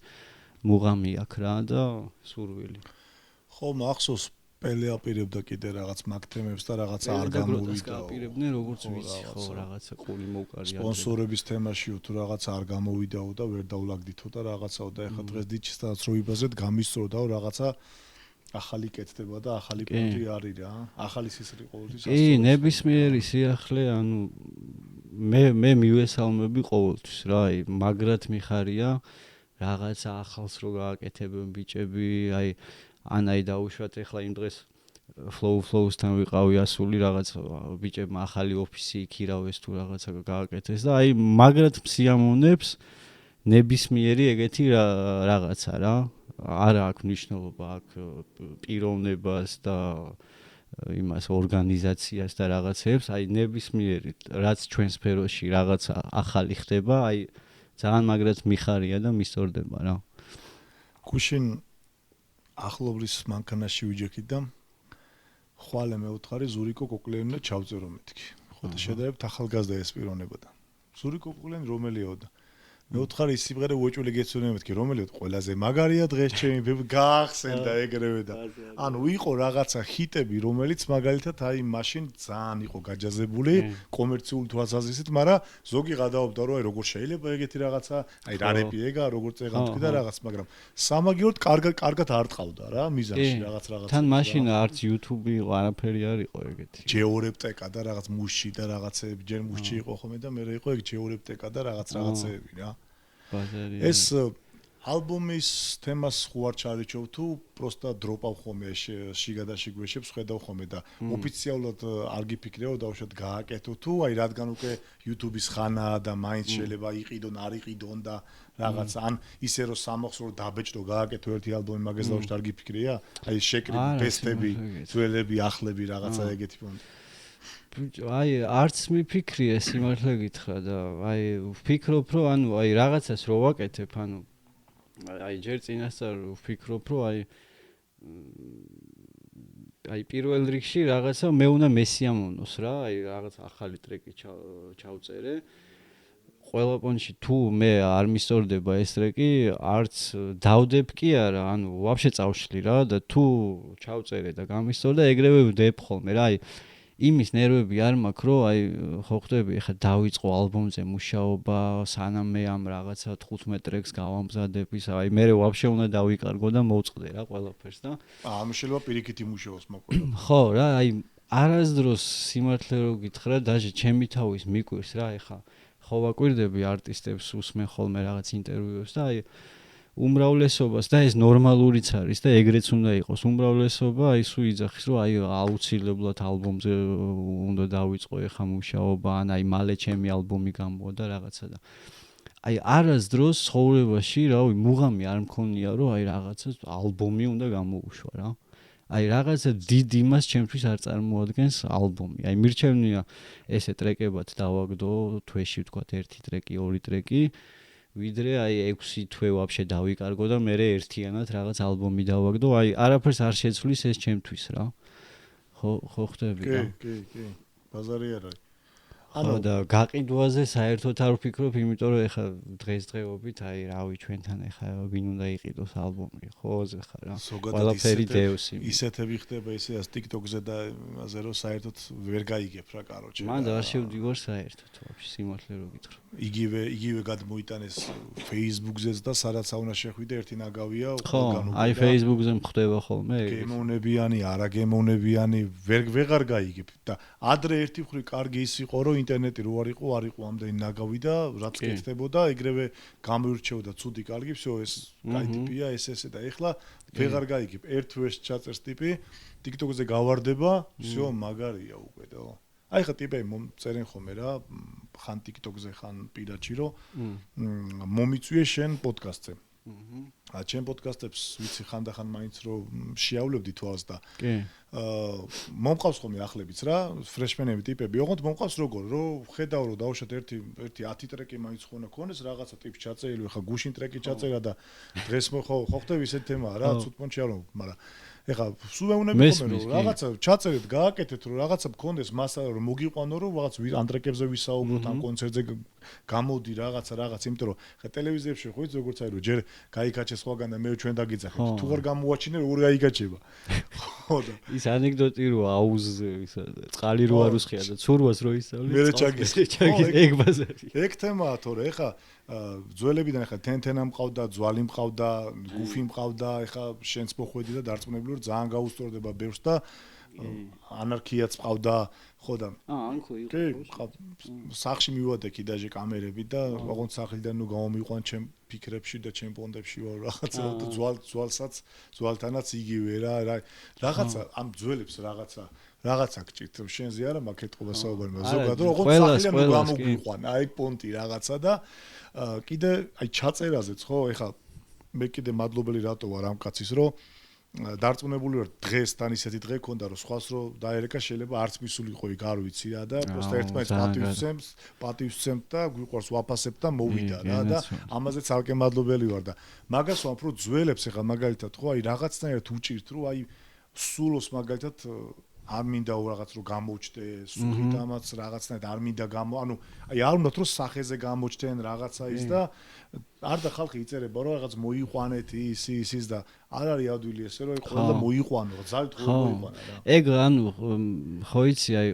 მუღამი აქვს რა და სურვილი. ხო, მახსოვს პელე აპირებდა კიდე რაღაც მაგ თემებს და რაღაცა არ გამოვიდა. აპირებდნენ როგორც ვიცი, ხო, რაღაცა ყული მოვკარია. სპონსორების თემაშიო თუ რაღაცა არ გამოვიდაო და ვერ დავლაგდითო და რაღაცაო და ეხა დღეს დიჩისთანაც რო იბაზეთ, გამისწორდაო რაღაცა ახალი კეთდება და ახალი პონტი არის რა. ახალი სისხლი ყოველთვის ასწორებს. კი, ნებისმიერი სიახლე, ანუ მე მივესალმები ყოველთვის რა, აი მაგრად მიხარია რაღაცა ახალს რო გააკეთებენ ბიჭები, აი ანაი დაუშვათ ეხლა იმ დღეს flow-თან ვიყავი ასული რაღაც ბიჭებმა ახალი ოფისი იქირავეს თუ რაღაცა გააკეთეს და აი მაგრად მსიამოვნებს ნებისმიერი ეგეთი რაღაცა რა. არა აქვს მნიშვნელობა აქ პიროვნებას და იმას ორგანიზაციას და რაღაცებს, აი ნებისმიერი რაც ჩვენ სფეროში რაღაცა ახალი ხდება, აი ძალიან მაგრად მიხარია და მისწორდება რა. გუშინ ახლობლის მანქანაში ვიჯექით და ხვალე მეუთხარი ზურიკო კოკლეევნა ჩავწერო მეთქი. ხო და შედარებით ახალგაზრდა ეს პიროვნება და ზურიკო კოკლეევი რომელიაო და მეუთხარი ის სიმღერა უეჭველი გეცოდინე მეთქი რომელიაო ყველაზე მაგარია დღეს ჩემი ბები გაახსენდა ეგრევე და ანუ იყო რაღაცა ჰიტები რომელიც მაგალითად აი მაშინ ძალიან იყო გაჯაზებული კომერციული თვალსაზრისით, მაგრამ ზოგი გადაობდა რომ აი როგორ შეიძლება ეგეთი რაღაცა აი რა რეპი ეგა როგორ წეღანთქი და რაღაც, მაგრამ სამაგიეროდ კარგად არ ტყავდა რა მიზანში რაღაც. თან მაშინ არც YouTube იყო, არაფერი არ იყო ეგეთი. ჯეორეპტეკა და რაღაც მუში და რაღაცეები, ჯერ მუში იყო ხოლმე და მე იყო ეგ ჯეორეპტეკა და რაღაცეები რა. ეს ალბომის თემას ხوار ჩარიჩევ თუ პროსტა დროპავ ხოლმე შიგადაში გვეშებს ხედავ ხოლმე და ოფიციალურად არ გიფიქრეო დავუშვათ გააკეთო თუ აი რადგან უკვე YouTube-ის ხანაა და მაინც შეიძლება იყიდონ არ იყიდონ და რაღაც ან ისე რომ სამახსოვრო დაბეჭდო გააკეთო ერთი ალბომი მაგას დავუშვათ არ გიფიქრია აი შეკრიბი ბესტები ძველები ახლები რაღაცა ეგეთი პონტი. აი არც მიფიქრია სიმართლე გითხრა და აი ვფიქრობ რომ ანუ აი რაღაცას რო ვაკეთებ ანუ აი ჯერ წინასწარ ვფიქრობ რომ აი პირველ რიგში რაღაცა მე უნდა მესიამოვნოს რა აი რაღაც ახალი ტრეკი ჩავწერე ყველა პონჩი თუ მე არ მისწორდება ეს ტრეკი არც დავდებ კი არა ანუ ვაფშე წავშლი რა და თუ ჩავწერე და გამისწორდა ეგრევე ვდებ ხოლმე რა აი იმის ნერვები არ მაქვს რომ აი ხო ხვდები ხა დავიწყო ალბომზე მუშაობა სანამ მე ამ რაღაცა 15 ტრეკს გავამზადებ ისა აი მე ვაფშე უნდა დავიკარგო და მოვწყდე რა ყველაფერს და ამ შეიძლება პირიქითი მუშაობს მოკლედ ხო რა აი არასდროს სიმართლე რო გითხრა დაჟე ჩემი თავის მიკვირს რა ეხა ხო ვაკვირდები არტისტებს უსმენ ხოლმე რაღაც ინტერვიუებს და აი უმრავლესობას და ეს ნორმალურიც არის და ეგრეც უნდა იყოს უმრავლესობა აი სულ იძახის რომ აი აუცილებლად ალბომზე უნდა დავიწყო ეხა მუშაობა ან აი მალე ჩემი ალბომი გამოვა და რაღაცა და აი არასდროს ცხოვრებაში რავი მუღამი არ მქონია რომ აი რაღაცა ალბომი უნდა გამოუშვა რა აი რაღაცა დიდ იმას ჩემთვის არ წარმოადგენს ალბომი აი მირჩევნია ესე ტრეკებად დავაგდო თვეში ვთქვათ ერთი ტრეკი ორი ტრეკი ვიდრე აი 6 თვე ვაფშე დავიკარგო და მე ერთიანად რაღაც ალბომი დავაგდო აი არაფერს არ შეცვლის ეს ჩემთვის რა ხო ხვდები რა კი ბაზარი არ არის ხო და გაყიდვაზე საერთოდ არ ვფიქრობ, იმიტომ რომ ეხლა დღესდღეობით აი რავი ჩვენთან ეხლა ვინ უნდა იყიდოს ალბომი, ხო ეხლა რა. ყველაფერი დევსი. ისეთები ხდება ისე TikTok-ზე და იმაზე რომ საერთოდ ვერ გაიგებ რა, კაროჩე. მან და არ შევდივარ საერთოდ, ვაფშე სიმართლე რო გითხრა. იგივე გადმოიტანეს Facebook-ზეც და სადაც უნდა შეხვიდე ერთი ნაგავია ყველგან უკვე. აი Facebook-ზე მხდება ხოლმე. გემოვნებიანი, არაგემოვნებიანი, ვეღარ გაიგებ და ადრე ერთი ხრი კარგი ის იყო რომ ინტერნეტი რო არ იყო ამდენი ნაგავი და რაც კეთდებოდა ეგრევე გამოირჩეოდა ცუდი კარგი всё ეს კაი ტიპია ეს და ეხლა ვეღარ გაიგებ ერთ ვერს ჩაწერს ტიპი TikTok-ზე გავარდება всё მაგარია უკვე და აი ხა ტიპები წერენ ხოლმე რა ხან TikTok-ზე ხან პირადში რომ მომიწვიე შენ პოდკასტზე ჩემ პოდკასტებს ვიცი ხანდახან მაინც რომ შეავლებდი თვალს და მომყავს ხოლმე ახლებიც რა ფრეშმენები ტიპები ოღონდ მომყავს როგორ რომ ხედავ რომ დავუშვათ ერთი 10 ტრეკი მაინც ხონეს რაღაცა ტიპს ჩაწერილი ხა გუშინ ტრეკი ჩაწერა და დღეს ხო ხდები ისეთ თემაა რა ცუდ პონჩი არ მაგრამ ეხა სულ მეუნები ხოლმე რომ რაღაცა ჩაწერეთ გააკეთეთ რომ რაღაცა მქონდეს მასალა რომ მოგიყვანო რომ რაღაც ანდრეკებზე ვისაუბროთ ამ კონცერტზე გამოდი რაღაც იმიტომ რომ ხა ტელევიზიებში ხო იცი როგორც აი რომ ჯერ გაიკაჩეს სხვაგან და მე ჩვენ დაგიძახეთ თუ არ გამოუაჩინე როგორ გაიკაჩება ხო და ის ანეკდოტი რო აუზზე ისა წყალი რო არ უსხია და ცურვას რო ისწავლე მე ჩაგის ეგ ბაზარი ეგ თემაა თორე ეხა ძველებიდან ეხა თენთენა მყავდა ძვალი მყავდა გუფი მყავდა ეხა შენც მოხვედი და დარწმუნებული რომ ძალიან გაუსწორდება ბევრს და ანარქიაც მყავდა ხო და ანქო იყო სახში მივადე კიდაჟე კამერები და ოღონდ სახლიდან ნუ გამომიყვან ჩემ ფიქრებში და ჩემ პონდებში ვარ რაღაცა და ძვალთანაც იგივე რა რაღაცა ამ ძველებს რაღაცა გჭირთ შენზე არა მაგ ეთყობა საუბარი ზოგადად ოღონდ სახლიდან ნუ გამოგვიყვან აი პონტი რაღაცა და კიდე აი ჩაწერაზეც ხო ეხა მე კიდე მადლობელი რატო ვარ ამ კაცის რომ დარწმუნებული ვარ დღესთან ისეთი დღე ქონდა რომ სხვას რო დაერეკა შეიძლება არც მისულიყო იქ არ ვიცი რა და პროსტა ერთმანეთს პატივსცემთ და გვიყვარს ვაფასებთ და მოვიდა რა და ამაზე ცალკე მადლობელი ვარ და მაგას ვამბობ რომ ძველებს ეხლა მაგალითად ხო აი რაღაცნაირად უჭირთ რომ აი სულოს მაგალითად არ მინდა რაღაც რო გამოჩდე სულით ამაც რაღაცნაირად არ მინდა ანუ აი არ უნდათ რომ სახეზე გამოჩდნენ რაღაცა ის და არ და ხალხი იწერება რომ რაღაც მოიყვანეთ ის და არ არის ადვილი ესე რომ ყველა მოიყვანო ძალით ხო მოიყვანა რა ეგ ანუ ხო იცი აი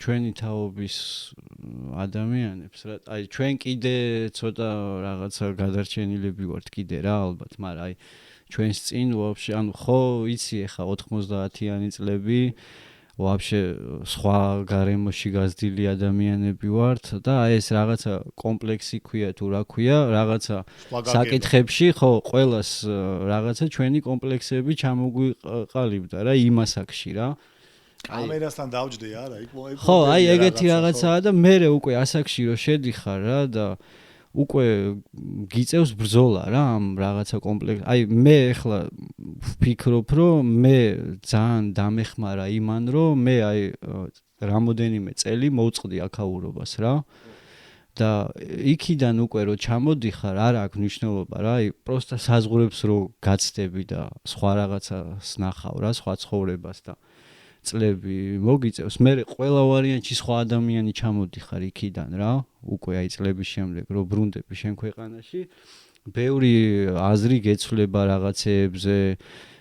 ჩვენი თაობის ადამიანებს რა აი ჩვენ კიდე ცოტა რაღაცა გადარჩენილები ვართ კიდე რა ალბათ მაგრამ აი ჩვენს წინ ვაფშე ანუ ხო იცი ახლა 90-იანი წლები ვაფშე სხვა გარემოში გაზრდილი ადამიანები ვართ და აი ეს რაღაცა კომპლექსი ქვია თუ რა ქვია რაღაცა საკითხებში ხო ყველას რაღაცა ჩვენი კომპლექსები ჩამოგვიყალიბდა რა იმ ასაკში რა კამერასთან დავჯდე არა იქ ხო აი ეგეთი რაღაცაა და მე უკვე ასაკში რო შედიხარ რა და უკვე გიწევს ბრძოლა რა ამ რაღაცა კომპლექს. აი მე ახლა ვფიქრობ რომ მე ძალიან დამეხმარა იმან რომ მე აი რამოდენიმე წელი მოვწყდი აქაურობას რა. და იქიდან უკვე რო ჩამოდიხარ არ აქვს მნიშვნელობა რა. აი პროსტა საზღვრებს რო გაცდები და სხვა რაღაცას ნახავ რა, სხვა ცხოვრებას და წლები მოგიწევს. მე ყველა ვარიანტში სხვა ადამიანი ჩამოდიხარ იქიდან რა. უკვე აი წლების შემდეგ რო ბრუნდები შენ ქვეყანაში, ბევრი აზრი გეცვლება რაღაცეებზე.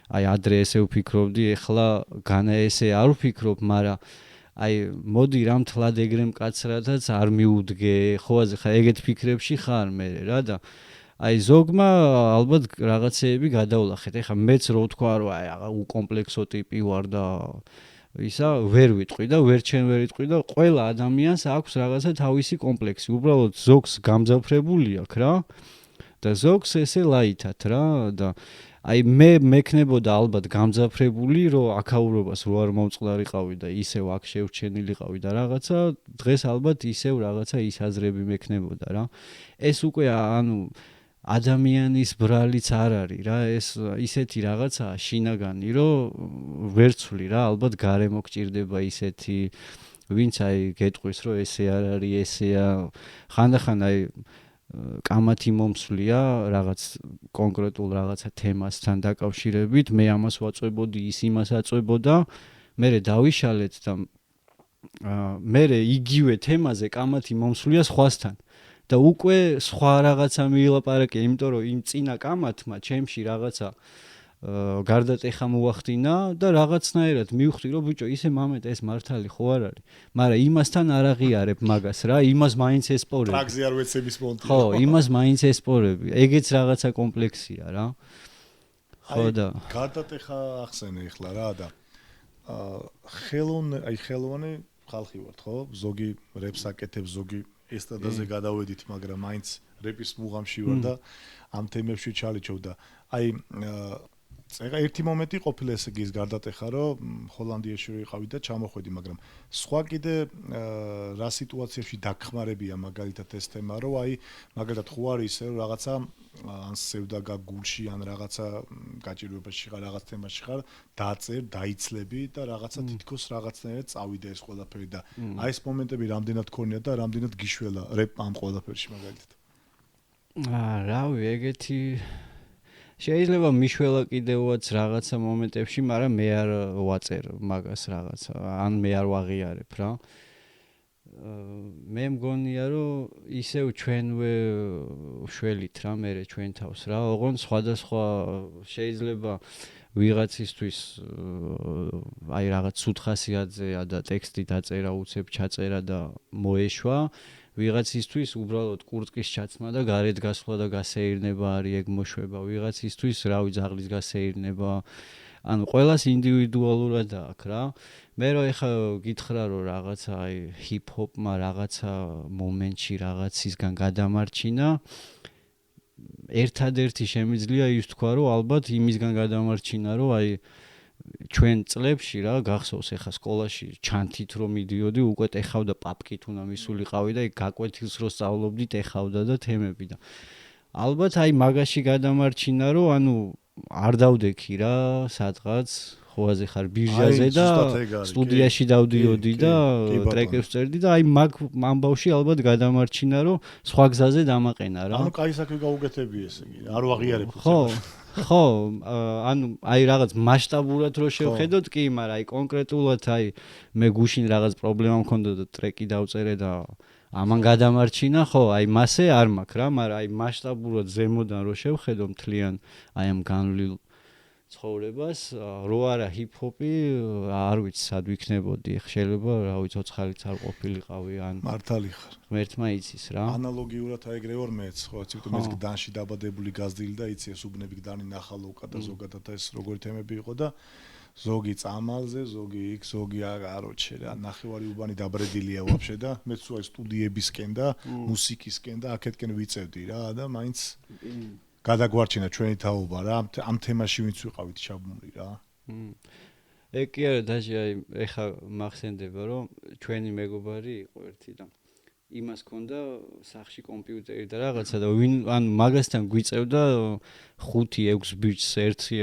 აი ადრე ესე ვფიქრობდი, ეხლა განა ესე არ ვფიქრობ, მაგრამ აი მოდი რა მთლად ეგრე მკაცრადაც არ მიუდგე, ხო ხა ეგეთ ფიქრებში ხარ მე რა და აი ზოგმა ალბათ რაღაცეები გადავლახეთ. ეხლა მეც რო ვთქვა რომ აი უკომპლექსო ტიპი ვარ და ისა ვერ ვიტყვი და ვერჩენ ვერ ვიტყვი და ყველა ადამიანს აქვს რაღაცა თავისი კომპლექსი. უბრალოდ ზოგს გამძაფრებული აქვს რა და ზოგს ესე ლაითად რა და აი მე მექნებოდა ალბათ გამძაფრებული რომ აქაურობას რო არ მომწყდარიყავი და ისევ აქ შევრჩენილიყავი და რაღაცა დღეს ალბათ ისევ რაღაცა ის აზრები მექნებოდა რა. ეს უკვე ანუ ადამიანის ბრალიც არ არის რა ეს ისეთი რაღაცაა შინაგანი რომ ვერცვლი რა ალბათ გარემო გჭირდება ისეთი ვინც აი გეტყვის რომ ესე არ არის ესეა ხანდახან აი კამათი მომსვლია რაღაც კონკრეტულ რაღაცა თემასთან დაკავშირებით მე ამას ვაწვებოდი ის იმას აწვებოდა მე დავიშალეთ და მე იგივე თემაზე კამათი მომსვლია სხვასთან და უკვე სხვა რაღაცა მიილაპარაკე, იმიტომ რომ იმ წინა კამათმა ჩემში რაღაცა გარდატეხა მოახდინა და რაღაცნაირად მივხვდი რომ ბიჭო ისე მამეთ ეს მართალი ხო არ არის, მაგრამ იმასთან არ აღიარებ მაგას რა, იმას მაინც ესპორები. ტრაგზე არ ვეცების მონტია. ხო, იმას მაინც ესპორები. ეგეც რაღაცა კომპლექსია რა. ხო და გარდატეხა ახსენე ახლა რა და ხელოვანი ხალხი ვართ ხო? ზოგი რეპს აკეთებს, ზოგი ესტრადაზე გადავედით, მაგრამ მაინც რეპის მუღამში ვარ და ამ თემებში ჩალიჩოვ და აი ეხა ერთი მომენტი ყოფილა ესე იგი ის გარდატეხა რომ ჰოლანდიაში ვიყავი და ჩამოხვედი, მაგრამ სხვა კიდე რა სიტუაციაში დაგხმარებია მაგალითად ეს თემა რომ აი მაგალითად ხო არის ისე რომ რაღაცა ან სევდა გაგულში ან რაღაცა გაჭირვებაში ხარ რაღაც თემაში ხარ დაწერ, დაიცლები და რაღაცა თითქოს რაღაცნაირად წავიდა ეს ყველაფერი და აი ეს მომენტები რამდენად ქონია და რამდენად გიშველა რეპ ამ ყველაფერში მაგალითად. რავი, ეგეთი შეიძლება მიშველა კიდევაც რაღაცა მომენტებში, მაგრამ მე არ ვაწერ მაგას რაღაცა, ან მე არ ვაღიარებ რა. მე მგონია რომ ისევ ჩვენვე შველით რა მე ჩვენ თავს რა, ოღონდ სხვადასხვა შეიძლება ვიღაცისთვის აი რაღაც სუთხასიათზეა და ტექსტი დაწერა უცებ ჩაწერა და მოეშვა, ვიღაცისთვის უბრალოდ კურტკის ჩაცმა და გარეთ გასვლა და გასეირნება არის ეგ მოშვება, ვიღაცისთვის რავი ძაღლის გასეირნება, ანუ ყველას ინდივიდუალურად აქვს რა. მე რო ეხა გითხრა რომ რაღაცა აი ჰიპ-ჰოპმა რაღაცა მომენტში რაღაცისგან გადამარჩინა, ერთადერთი შემიძლია ის თქვა რომ ალბათ იმისგან გადამარჩინა რომ აი ჩვენ წლებში რა გახსოვს ეხა სკოლაში ჩანთით რომ მიდიოდი უკვე ტეხავდა პაპკით უნდა მისულიყავი და გაკვეთილს რო სწავლობდი ტეხავდა და თემები და ალბათ აი მაგაში გადამარჩინა რომ ანუ არ დავდექი რა სადღაც ხოაზე ხარ ბირჟაზე და სტუდიაში დავდიოდი და ტრეკებს წერდი და აი მაგ ამბავში ალბათ გადამარჩინა რომ სხვა გზაზე დამაყენა რა. ანუ კაი საქმე გაუგეთები ესე იგი არ ვაღიარებ. ხო, ანუ აი რაღაც მასშტაბურად რო შევხედოთ კი, მაგრამ აი კონკრეტულად აი მე გუშინ რაღაც პრობლემა მქონდა და ტრეკი დავწერე და ამან გადამარჩინა, ხო, აი მასე არ მაქვს რა, მაგრამ აი მასშტაბურად ზემოდან რო შევხედო მთლიან აი ამ განვლილ ცხოვრებას, რო არა ჰიპ-ჰოპი, არ ვიცი სად ვიქნებოდი, შეიძლება რა ვიცი ცოცხალიც არ ყოფილიყავი ან მართალი ხარ. ღმერთმა იცის რა. ანალოგიურად აი ეგრე ვარ მეც, ხო, ცოტა მეც გდანში დაბადებული გაზრდილი და იცი ეს უბნები გდანი ნახალო უკადა ზოგადად ეს როგორი თემები იყო და ზოგი წამალზე, ზოგი იქ, ზოგი აროჩე რა, ნახევარი უბანი დაბრედილია ვაფშე და მეც უაი სტუდიებისკენ და მუსიკისკენ და აქეთკენ ვიწევდი რა და მაინც გადაგვარჩინა ჩვენი თაობა რა ამ თემაში ვინც ვიყავით ჩაბმული რა. ეგ კი არა დაჟე აი ეხა მახსენდება რომ ჩვენი მეგობარი იყო ერთი და იმას ჰქონდა სახში კომპიუტერი და რაღაცა და ვინ ან მაგასთან გვიწევდა 5-6 ბიჭს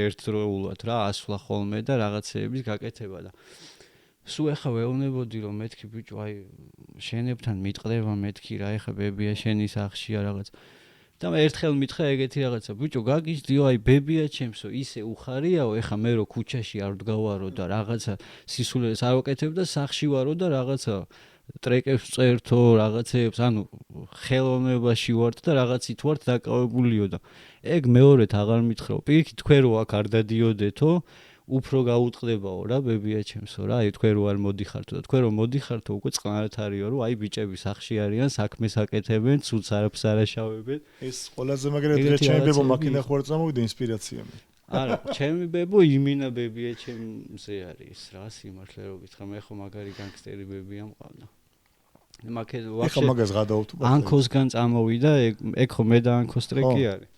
ერთდროულად რა ასვლა ხოლმე და რაღაცეების გაკეთება და სულ ეხა ვეუბნებოდი რომ მეთქი ბიჭო აი შენებთან მიტყდება მეთქი რა ეხა ბებია შენი სახშია რაღაც და მე ერთხელ მითხრა ეგეთი რაღაცა ბიჭო გაგიჟდიო აი ბებია ჩემსო ისე უხარიაო ეხა მე რო ქუჩაში არ ვდგავარო და რაღაცა სისულელს არ ვაკეთებ და სახში ვარო და რაღაცა ტრეკებს წერთო რაღაცეებს ანუ ხელოვნებაში ვართ და რაღაცით ვართ დაკავებულიო და ეგ მეორედ აღარ მითხრაო პირიქით თქვენ რო აქ არ დადიოდეთო უფრო გაუტყდებაო რა ბებია ჩემსო რა აი თქვენ რო არ მოდიხართო და თქვენ რო მოდიხართო უკვე წყნარად არისო რომ აი ბიჭები სახში არიან საქმეს აკეთებენ ცუც არაფერს არაშავებენ ეს ყველაზე მაგარი დღე ჩემი ბებო მაქინა ხوار წამოვიდა ინსპირაცია მე არა ჩემი ბებო იმინა ბებია ჩემზე არის რა სიმართლე რო გითხრა მე ხო მაგარი განგსტერი ბებია მყავდა მაქე ვაფშე ეხა მაგას გადავთ ანქოსგან წამოვიდა ეგ ხო მე და ანქოს ტრეკი არის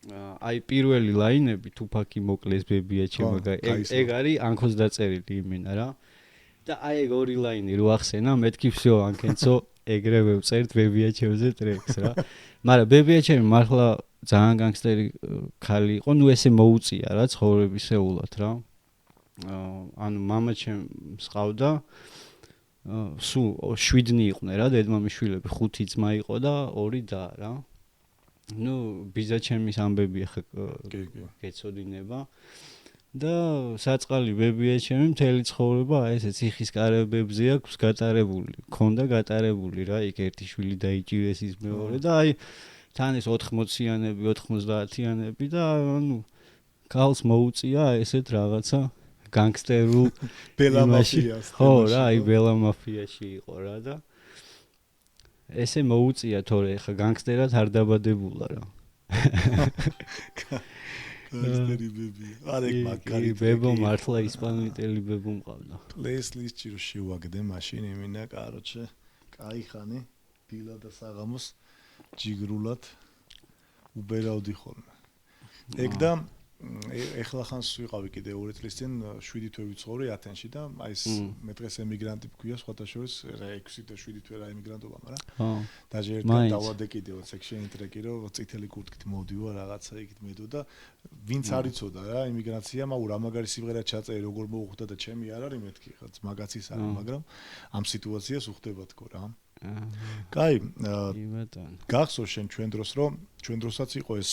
აი პირველი ლაინები თუფაკი მოკლეს ბებია ჩემაგა ეგ არის ანქოს დაწერილი იმინა რა და აი ეგ ორი ლაინი რო ახსენა მეთქი всё ანქენცო ეგრევე ვწერთ ბებია ჩემზე ტრეკს რა მაგრამ ბებია ჩემი მართლა ძალიან განგსტერი ქალი იყო ნუ ესე მოუწია რა ცხოვრებისეულად რა ანუ მამა ჩემს ყავდა სულ 7 იყვნენ რა დედმამიშვილები 5 ძმა იყო და 2 და რა ნუ ბიძა ჩემის ამბები ხა გეცოდინება და საწყალი ბებია ჩემი მთელი ცხოვრება აი ესე ციხის კარებებზე აქვს გატარებული, ქონდა გატარებული რა, იქ ერთი შვილი დაიჭირეს ის მეორე და აი თან ეს 80-იანები, 90-იანები და ანუ ქალს მოუწია ესეთ რაღაცა განგსტერულ ბელა მაფიას. ხო რა, აი ბელა მაფიაში იყო რა და ესე მოუწია თორე ხა განგსტერად არ დაბადებულა რა. განგსტერი ბებია. არა იქ მაგარი ბებო მართლა ისპანური ბებო მყავდა. პლეისლისტში რო შევაგდე მაშინ იმინა კაროჩე. კაი ხანი დილა და საღამოს ჯიგრულად უბერავდი ხოლმე. ეგ და ეხლა ხანს ვიყავი კიდე 2 წლის წინ 7 თვე ვიცხოვრე ათენში და აი ეს მე დღეს ემიგრანტი ვქვია სხვათა შორის 6 და 7 თვე რა ემიგრანტობა მაგრამ დაჟე ერთად დავადე კიდევ section track-ი რომ წითელი კურთკით მოვდივა რაღაცა იქით მედო და ვინც არ იცოდა რა ემიგრაცია მაგრამ რა მაგარი სიმღერა ჩაწერე როგორ მოუხვდა და ჩემი არ არის მეთქი ხაც მაგაცის არის მაგრამ ამ სიტუაციას უხდება თქო რა კაი გახსოვს შენ ჩვენ დროს რომ ჩვენ დროსაც იყო ეს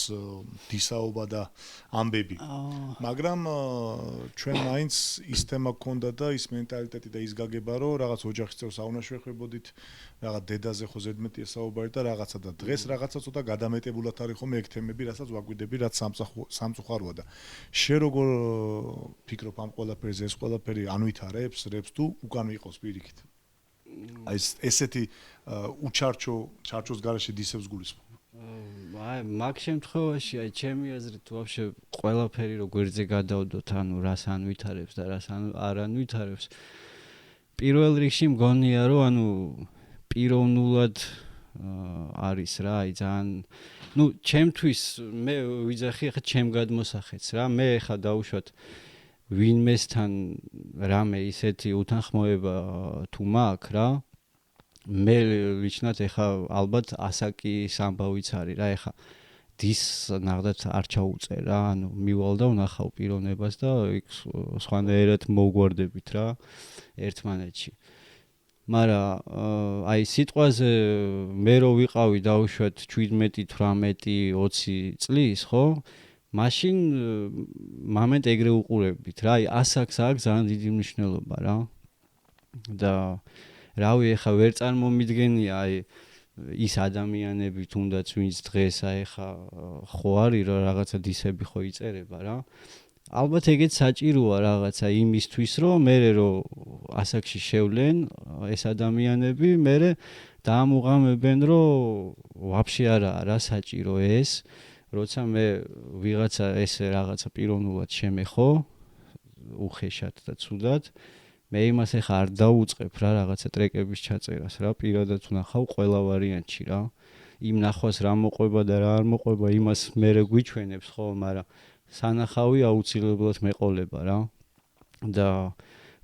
დისაობა და ამბები მაგრამ ჩვენ მაინც ის თემა გქონდა და ის მენტალიტეტი და ის გაგება რომ რაღაც ოჯახის წევრს აუნაში ვეხვებოდით რაღაც დედაზე ხო ზედმეტია საუბარი და რაღაცა და დღეს რაღაცა ცოტა გადამეტებულად არის ხომ ეგ თემები რასაც ვაგვიდები რაც სამწუხაროა და შე როგორ ფიქრობ ამ ყველაფერზე ეს ყველაფერი ანვითარებს რებს თუ უკან ვიყოს პირიქით აი ესეთი ჩარჩოს garaში დისებს გულისხმობ. აი მაგ შემთხვევაში აი ჩემი აზრით ვაფშე ყველაფერი რო გვერდზე გადავდოთ ანუ რას ანვითარებს და რას არ ანვითარებს. პირველ რიგში მგონია რომ ანუ პიროვნულად არის რა აი ძალიან ნუ ჩემთვის მე ვიძახი ხა ჩემ გადმოსახეთს რა მე ხა დავუშვათ ვინმესთან რამე ისეთი უთანხმოება თუ მაქვს რა მე ვიჩნათ ეხა ალბათ ასაკის ამბავიც არის რა ეხა დის ნახდათ არ ჩაუწე რა ანუ მივალ და ვნახავ პიროვნებას და იქ სხვანაირად მოვგვარდებით რა ერთმანეთში მაგრამ აი სიტყვაზე მე რო ვიყავი დავუშვათ 17 18 20 წლის ხო მაშინ მომენტ ეგრე უყურებით რა აი ასაკს აქვს ძალიან დიდი მნიშვნელობა რა და რავი ეხა ვერ წარმომიდგენია აი ის ადამიანები თუნდაც ვინც დღეს აი ეხა ხო არის რომ რაღაცა დისები ხო იწერება რა ალბათ ეგეც საჭიროა რაღაცა იმისთვის რომ მე რომ ასაკში შევლენ ეს ადამიანები მე დაამუღამებენ რომ ვაფშე არა საჭირო ეს როცა მე ვიღაცა ესე რაღაცა პიროვნულად შემეხო უხეშად და ცუდად მე იმას ეხა არ დაუწყებ რა რაღაცა ტრეკების ჩაწერას რა პირადად ვნახავ ყველა ვარიანტში რა იმ ნახვას რა მოყვება და რა არ მოყვება იმას მე გვიჩვენებს ხო მაგრამ სანახავი აუცილებლად მეყოლება რა და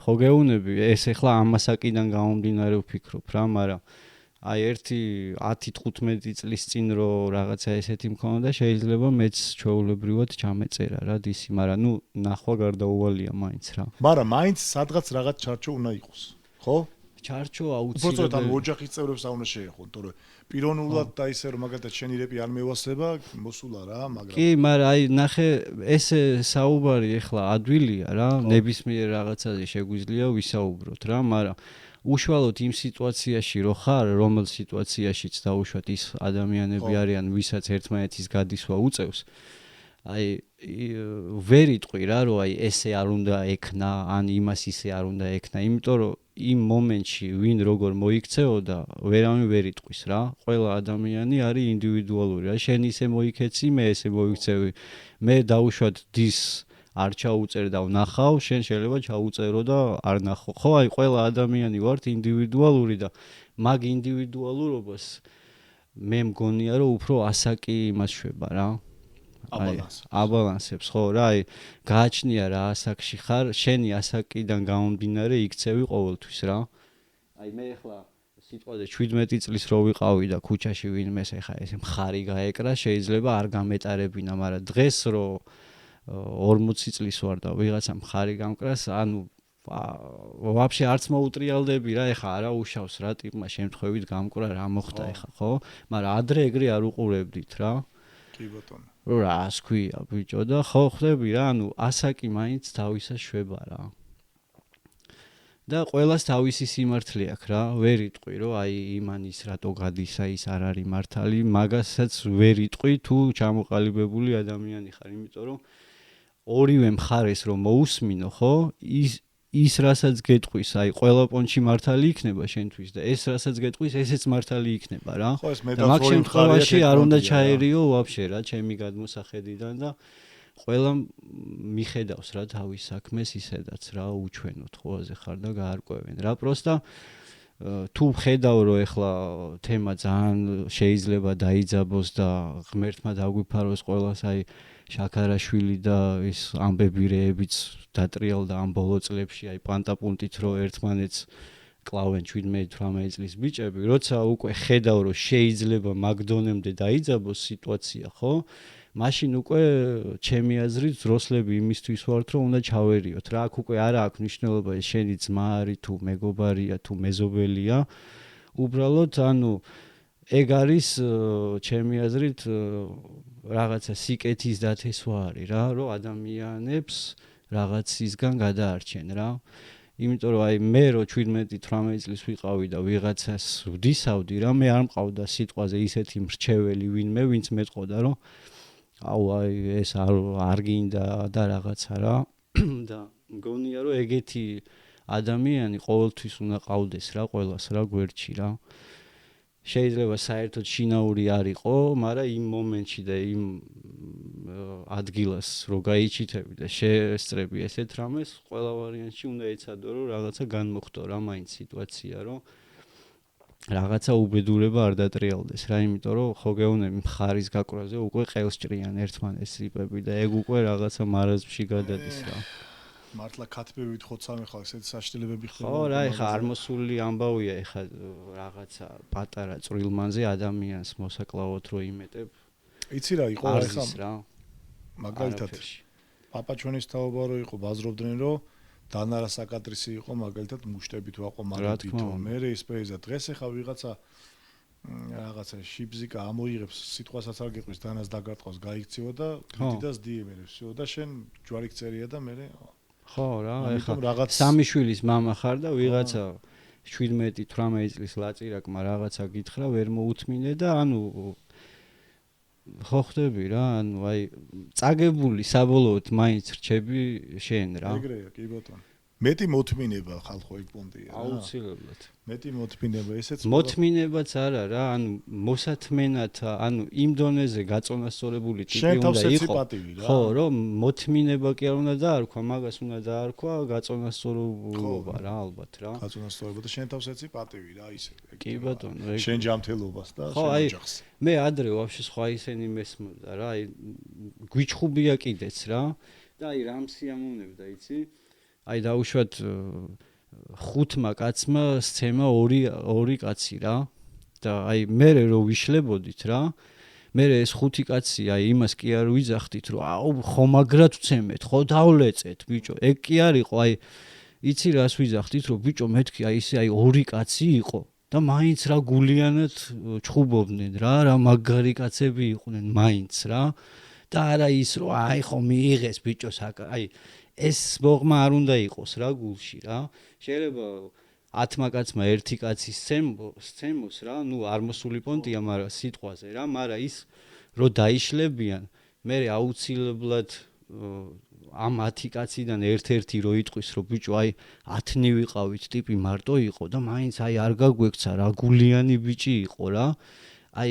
ხო გეუნები ეს ეხლა ამასაკიდან გამომდინარე ვფიქრობ რა მაგრამ აი ერთი 10-15 წლის წინ რო რაღაცა ესეთი მქონდა შეიძლება მეც ჩვეულებრივად ჩამეწერა რა დისი მაგრამ ნუ ნახვა გარდაუვალია მაინც რა მაგრამ მაინც სადღაც რაღაც ჩარჩო უნდა იყოს ხო ჩარჩო აუცილებლად უბრალოდ ამ ოჯახის წევრებს არ უნდა შეეხონ თორე პიროვნულად და ისე რომ მაგალითად შენი რეპი არ მევასება მოსულა რა მაგრამ კი მაგრამ აი ნახე ესე საუბარი ეხლა ადვილია რა ნებისმიერ რაღაცაზე შეგვიძლია ვისაუბროთ რა მაგრამ უშუალოდ იმ სიტუაციაში რო ხარ რომელ სიტუაციაშიც დაუშვათ ის ადამიანები არიან ვისაც ერთმანეთის გადისვა უწევს აი ვერ იტყვი რა რომ აი ესე არ უნდა ექნა ან იმას ისე არ უნდა ექნა იმიტომ რომ იმ მომენტში ვინ როგორ მოიქცეოდა ვერავინ ვერ იტყვის რა ყველა ადამიანი არის ინდივიდუალური რა შენ ისე მოიქეცი მე ესე მოიქცევი მე დაუშვათ დის არ ჩაუწერ და ვნახავ, შენ შეიძლება ჩაუწერო და არ ნახო. ხო, აი ყველა ადამიანი ვართ ინდივიდუალური და მაგ ინდივიდუალურობას მე მგონია რომ უფრო ასაკი იმას შვება რა. აბალანსებს ხო რა, აი გააჩნია რა ასაკში ხარ, შენი ასაკიდან გამომდინარე იქცევი ყოველთვის რა. აი მე ახლა სიტყვაზე 17 წლის რო ვიყავი და ქუჩაში ვინმეს ახლა ესე მხარი გაეკრა, შეიძლება არ გამეტარებინა, მაგრამ დღეს რო 40 წლის ვარ და ვიღაცა მხარი გამკრას, ანუ ვაფშე არც მოუტრიალდები რა, ეხა არა უშავს რა ტიპმა შემთხვევით გამკრა რა მოხდა ეხა, ხო? მაგრამ ადრე ეგრე არ უყურებდით რა. კი ბატონო. რომ რას ქვია ბიჭო და ხო ხდები რა, ანუ ასაკი მაინც თავისას შვება რა. და ყველას თავისი სიმართლე აქვს რა, ვერ იტყვი რომ აი იმანის რატო გადის აი ის არ არის მართალი, მაგასაც ვერ იტყვი თუ ჩამოყალიბებული ადამიანი ხარ, იმიტომ რომ ორივე მხარეს რომ მოусმინო, ხო? ის რასაც გეტყვის, აი ყველა პონჩი მართალი იქნება შენთვის და ეს რასაც გეტყვის, ესეც მართალი იქნება რა. და მაგ შემთხვევაში არ უნდა ჩაერიო ვაფშე რა, ჩემი გადმოსახედიდან და ყველა მიხედავს რა თავის საქმეს ისედაც რა, უჩვენოთ ხოაზე ხარ და გაარკვევენ რა. პროსტა თუ ხედავ რომ ეხლა თემა ძალიან შეიძლება დაიძაბოს და ღმერთმა დაგვიფაროს ყველას აი შაქარაშვილი და ის ამბებირეებიც დატრიალდა ამ ბოლო წლებში აი პანტაპუნტით რომ ერთმანეთს კლავენ 17-18 წლის ბიჭები, როცა უკვე ხედავ რომ შეიძლება მაგდონემდე დაიძაბოს სიტუაცია, ხო? მაშინ უკვე ჩემი აზრით ძროსლები იმისთვის ვართ რომ უნდა ჩავერიოთ რა, აქ უკვე არა აქვს მნიშვნელობა ეს შენი ძმა არის თუ მეგობარია თუ მეზობელია, უბრალოდ ანუ ეგ არის ჩემი აზრით რაღაცა სიკეთის დათესვა არის რა, რომ ადამიანებს რაღაცისგან გადაარჩენ რა. იმიტომ რომ აი მე რო 17-18 წლის ვიყავი და ვიღაცას ვდისავდი რა, მე არ მყავდა სიტყვაზე ისეთი მრჩეველი ვინმე, ვინც მეტყოდა რომ აუ აი ეს არ გინდა და რაღაცა რა. და მგონია რომ ეგეთი ადამიანი ყოველთვის უნდა ყავდეს რა, ყველას რა გვერდში რა. შეიძლება საერთოდ შინაური არ იყო, მაგრამ იმ მომენტში და იმ ადგილას რო გაიჩითები და შეესწრები ესეთ რამეს, ყველა ვარიანტში უნდა ეცადო რომ რაღაცა განმოხტო რა მაინც სიტუაცია, რომ რაღაცა უბედურება არ დატრიალდეს რა, იმიტომ რომ ხო გეუბნები მხარის გაკვრაზე უკვე ყელს ჭრიან ერთმანეთს რიპები და ეგ უკვე რაღაცა მარაზმში გადადის რა. მართლა ქათმებით ხოცავენ ხალხს ესეთი საშტილებები ხდება. ხო რა, ეხა არ მოსული ამბავია, ეხა რაღაცა პატარა წვრილმანზე ადამიანს მოსაკლავოთ რო იმეტებ. იცი რა იყო ეხა რა. მაგალითად პაპა ჩვენის თაობა რო იყო, ბაზრობდნენ რომ დანარა საკატრისი იყო მაგალითად მუშტებით ვაყო მარადითო. მე ისპეიზა დღეს ეხა რაღაცა შიბზიკა ამოიღებს სიტყვასაც არ გიყვის, დანას დაგარტყავს, გაიქციო და დიდას დიემერებსო და შენ ჯვარი გწერია და მე ხო რა, ეხლა სამი შვილის მამა ხარ და ვიღაცა 17-18 წლის ლაწირაკმა რაღაცა გითხრა, ვერ მოუთმინე და ანუ ხო ხდები რა, ანუ აი წაგებული საბოლოოდ მაინც რჩები შენ რა. ეგრეა, კი ბატონო. მეტი მოთმინება ხალხო ეგ პონტია რა. აუცილებლად. მეტი მოთმინება, ესეც მოთმინებაც არა რა, ანუ მოსათმენად, ანუ იმ დონეზე გაწონასწორებული ტიპი უნდა იყო. ხო, რომ მოთმინება კი არ უნდა დაარქვა, მაგას უნდა დაარქვა გაწონასწორობა რა, ალბათ რა. გაწონასწორობა და შენ თავს ეცი პატივი რა, ისე. კი ბატონო, ეგ. შენ ჯანმრთელობას და შენ ოჯახს. მე ადრე ვაფშე სხვა ისენი მესმოდა რა, აი გვიჩხუბია კიდეც რა და აი რამ სიამოვნებდა, იცი? აი დაუშვათ ხუთმა კაცმა სცემა ორი კაცი რა და აი მე რო ვიშლებოდით რა, მე ეს ხუთი კაცი აი იმას კი არ ვიძახდით რომ აუ ხო მაგრად ვცემეთ, ხო დავლეწეთ ბიჭო, ეგ კი არ იყო, აი იცი რას ვიძახდით რომ ბიჭო მეთქი აი ისე აი ორი კაცი იყო და მაინც რა გულიანად ჩხუბობდნენ რა მაგარი კაცები იყვნენ მაინც რა და არა ის რომ აი ხო მიიღეს ბიჭოს აი ეს ბოღმა არ უნდა იყოს რა გულში რა. შეიძლება 10 კაცმა ერთი კაცის სცემოს რა, ნუ არ მოსული პონტია, მაგრამ სიტყვაზე რა, მაგრამ ის რო დაიშლებიან, მე აუცილებლად ამ 10 კაციდან ერთ-ერთი რო იტყვის რომ ბიჭო აი 10-ნი ვიყავით ტიპი მარტო იყო და მაინც აი არ გაგვექცა რა გულიანი ბიჭი იყო რა. აი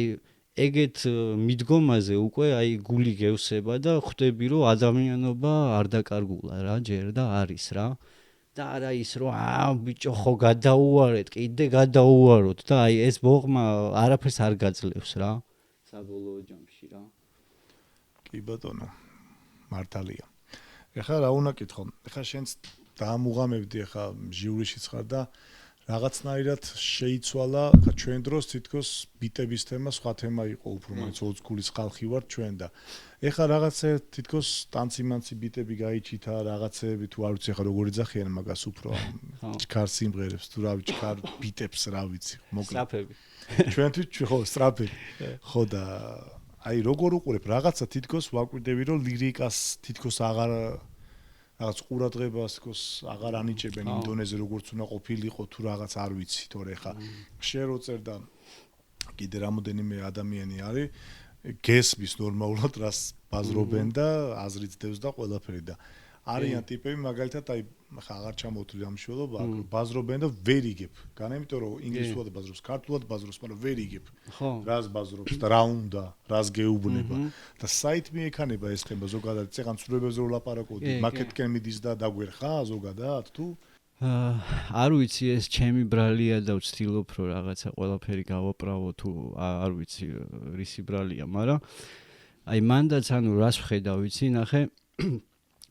ეგეთ მიდგომაზე უკვე აი გული გევსება და ხვდები რომ ადამიანობა არ დაკარგულა რა ჯერ და არის რა და არა ის რომ ბიჭო ხო გადაუარეთ კიდე გადაუაროთ და აი ეს ბოღმა არაფერს არ გაძლევს რა საბოლოო ჯამში რა. კი ბატონო მართალია. ეხლა რა უნდა კითხო, ეხლა შენც დაამუღამებდი ეხლა ჟიურიშიც ხარ და რაღაცნაირად შეიცვალა ჩვენ დროს თითქოს ბიტების თემა სხვა თემა იყო უფრო მაინც ოლდსკულის ხალხი ვარ ჩვენ და ეხლა რაღაცა თითქოს ტანცი-მანცი ბიტები გაიჩითა რაღაცეები თუ არ ვიცი ეხლა როგორ ეძახიან მაგას უფრო ჩქარ სიმღერებს თუ რა ვიცი ჩქარ ბიტებს რა ვიცი მოკლედ სტრაფები ჩვენთვის ხო სტრაფები ხო და აი როგორ უყურებ რაღაცა თითქოს ვაკვირდები რომ ლირიკას თითქოს აღარ რაღაც ყურადღებას თქოს აღარ ანიჭებენ იმ დონეზე როგორც უნდა ყოფილიყო თუ რაღაც არ ვიცი თორე ხა შენ რო წერ და კიდე რამოდენიმე ადამიანი არის გესმის ნორმალურად რას ბაზრობენ და აზრით დევს და ყველაფერი და არიან ტიპები მაგალითად აი ხა აღარ ჩამოვთვლი ამ მშველობა ბაზრობენ და ვერ იგებ განა იმიტომ რომ ინგლისურად ბაზრობს ქართულად ბაზრობს მაგრამ ვერ იგებ რას ბაზრობს და რა უნდა რას გეუბნება და საით მიექანება ეს თემა ზოგადად წეგან ცნობებზე რომ ლაპარაკობდი მაკეტკენ მიდის და დაგვერხა ზოგადად თუ არ ვიცი ეს ჩემი ბრალია და ვცდილობ რომ რაღაცა ყველაფერი გავაправო თუ არ ვიცი რისი ბრალია მაგრამ აი მანდაც ანუ რას ვხედავ ვიცი ნახე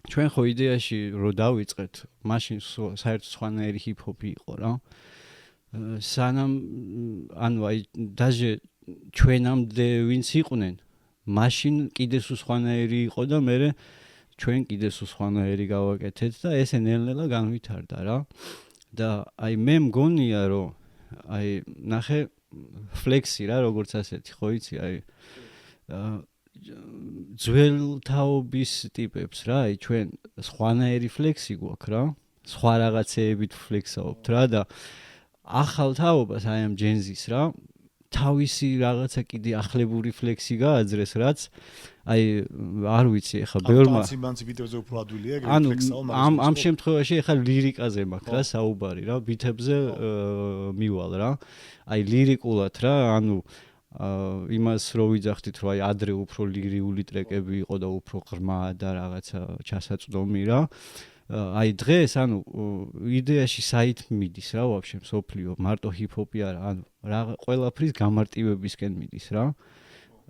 ჩვენ ხო იდეაში რო დავიწყეთ მაშინ საერთოდ სხვანაირი ჰიპ-ჰოპი იყო რა სანამ ანუ აი დაჟე ჩვენამდე ვინც იყვნენ მაშინ კიდე სხვანაირი იყო და მე ჩვენ კიდე სხვანაირი გავაკეთეთ და ესე ნელ-ნელა განვითარდა რა და აი მე მგონია რომ აი ნახე ფლექსი რა როგორც ასეთი ხო იცი აი ძველთაობის ტიპებს რა აი ჩვენ სხვანაირი ფლექსი გვაქვს რა სხვა რაღაცეებით ფლექსაობთ რა და ახალ თაობას აი ამ ჯენზის რა თავისი რაღაცა კიდე ახლებური ფლექსი გააძრეს რაც აი არ ვიცი ახლა ბევრმა ბიტებზე უფრო ადვილია ანუ ამ შემთხვევაში ახლა ლირიკაზე მაქვს რა საუბარი რა ბიტებზე მივალ რა აი ლირიკულად რა ანუ იმას რო ვიძახდით რომ აი ადრე უფრო ლირიული ტრეკები იყო და უფრო ღრმა და რაღაცა ჩასაწვდომი რა აი დღეს ანუ იდეაში საით მიდის რა ვაფშე მსოფლიო მარტო ჰიპ-ჰოპი არა ანუ რა ყველაფრის გამარტივებისკენ მიდის რა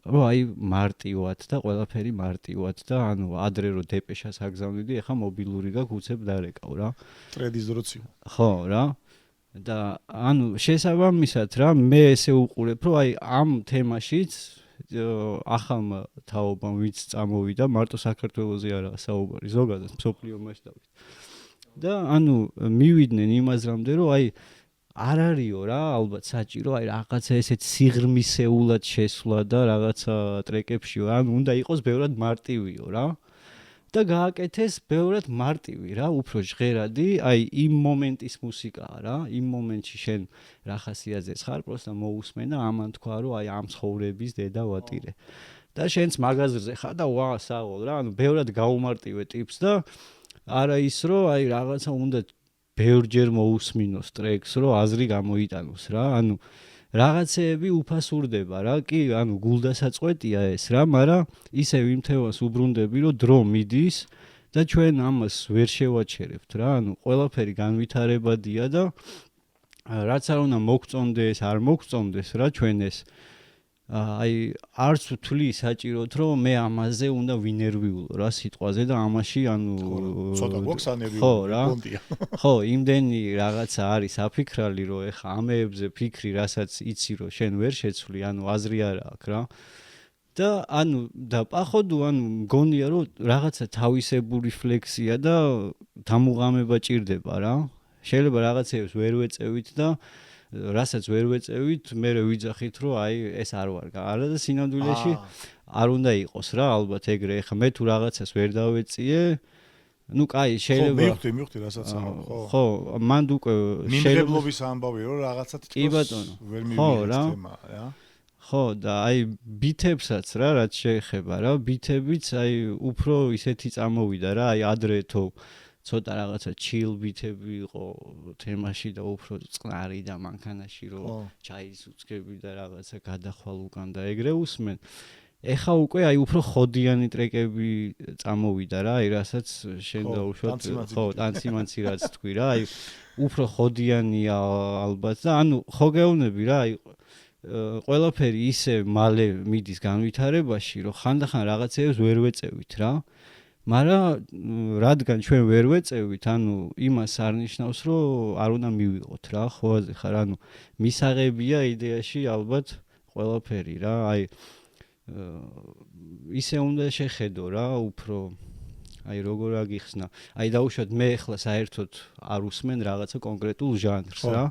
რომ აი მარტივად და ყველაფერი მარტივად და ანუ ადრე რო დეპეშას აგზავნიდი ეხა მობილური გაქვს უცებ დარეკავ რა ტრედის დროციო ხო რა და ანუ შესაბამისად რა მე ესე უყურებ რომ აი ამ თემაშიც ახალმა თაობამ ვინც წამოვიდა მარტო საქართველოზე არა საუბარი ზოგადად მსოფლიო მასშტაბით და ანუ მივიდნენ იმაზრამდე რომ აი არ არისო რა ალბათ საჭირო აი რაღაცა ესეთ სიღრმისეულად შესვლა და რაღაცა ტრეკებში ანუ უნდა იყოს ბევრად მარტივიო რა და გააკეთეს ბევრად მარტივი რა უფრო ჟღერადი აი იმ მომენტის მუსიკაა რა იმ მომენტში შენ რა ხასიათზეც ხარ პროსტა მოусმენ და ამან თქვა რომ აი ამ ცხოვრების დედა ვატირე და შენც მაღაზრზე ხარ და ვა საღოლ რა ანუ ბევრად გაუმარტივე ტიპს და არა ის რომ აი რაღაცა უნდა ბევრჯერ მოусმინოს ტრეკს რომ აზრი გამოიტანოს რა ანუ რაღაცეები უფასურდება რა კი ანუ გულდასაწყვეტია ეს რა მაგრამ ისევ იმ თემას უბრუნდები რომ დრო მიდის და ჩვენ ამას ვერ შევაჩერებთ რა ანუ ყველაფერი განვითარებადია და რაც არ უნდა მოგწონდეს არ მოგწონდეს რა ჩვენ ეს აი არც ვთვლი საჭიროდ რომ მე ამაზე უნდა ვინერვიულო რა სიტყვაზე და ამაში ანუ ცოტა გვაქვს ანერვიული პონტია ხო იმდენი რაღაცა არის აფიქრალი რომ ეხა ამეებზე ფიქრი რასაც იცი რომ შენ ვერ შეცვლი ანუ აზრი არ აქვს რა და ანუ და პახოვდო ანუ მგონია რომ რაღაცა თავისებური ფლექსია და დამუღამება ჭირდება რა შეიძლება რაღაცებს ვერ ვეწევით და რასაც ვერ ვეწევით მე ვიძახით რომ აი ეს არ ვარ არა და სინამდვილეში არ უნდა იყოს რა ალბათ ეგრე ეხა მე თუ რაღაცას ვერ დავეწიე ну კაი შეიძლება მივხვდი რასაც ხო მანდ უკვე მინდებლობის ამბავი რომ რაღაცა თვითონ ვერ მივიღეთ თემა რა ხო და აი ბითებსაც რა რაც შეეხება რა ბითებიც აი უფრო ისეთი წამოვიდა რა აი ადრე თო ცოტა რაღაცა chill ბითები იყო თემაში და უფრო წყნარი და მანქანაში რომ ჩაის უცგები და რაღაცა გადახვალ უკან და ეგრე უსმენ ეხა უკვე აი უფრო ხოდიანი ტრეკები წამოვიდა რა აი რასაც შენ დაუშვათ ხო ტანციმანცი რაც თქვი რა აი უფრო ხოდიანია ალბათ და ანუ ხო გეუბნები რა აი ყველაფერი ისე მალე მიდის განვითარებაში რომ ხანდახან რაღაცეებს ვერ ვეწევით რა მაგრამ რადგან ჩვენ ვერ ვეწევით, ანუ იმას არ ნიშნავს, რომ არ უნდა მივიღოთ რა, ხო ხარ, ანუ მისაღებია იდეაში ალბათ ყველაფერი რა, აი ისე უნდა შეხედო რა, უფრო აი როგორ აგიხსნა. აი დაუშვათ მე ახლა საერთოდ არ უსმენ რაღაცა კონკრეტულ ჟანრს რა.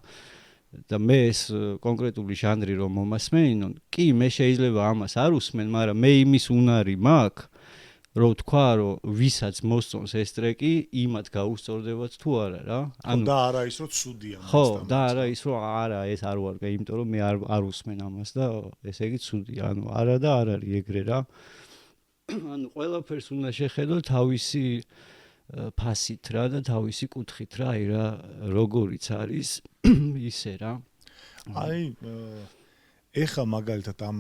და მე ეს კონკრეტული ჟანრი რომ მომასმენინონ, კი მე შეიძლება ამას არ უსმენ, მაგრამ მე იმის უნარი მაქვს, რომ თქვა, რომ ვისაც მოსწონს ეს ტრეკი, იმათ გაუსწორდებათ თუ არა რა. და არა ის რომ ცუდია მას. ხო, და არა ის რომ არა ეს არ ვარგე, იმიტომ რომ მე არ უსმენ ამას და ესე იგი ცუდია. არა და არ არის ეგრე რა. ყველაფერს უნდა შეხედო თავისი ფასით რა და თავისი კუთხით რა, აი რა როგორიც არის ისე რა. ეხა მაგალითად ამ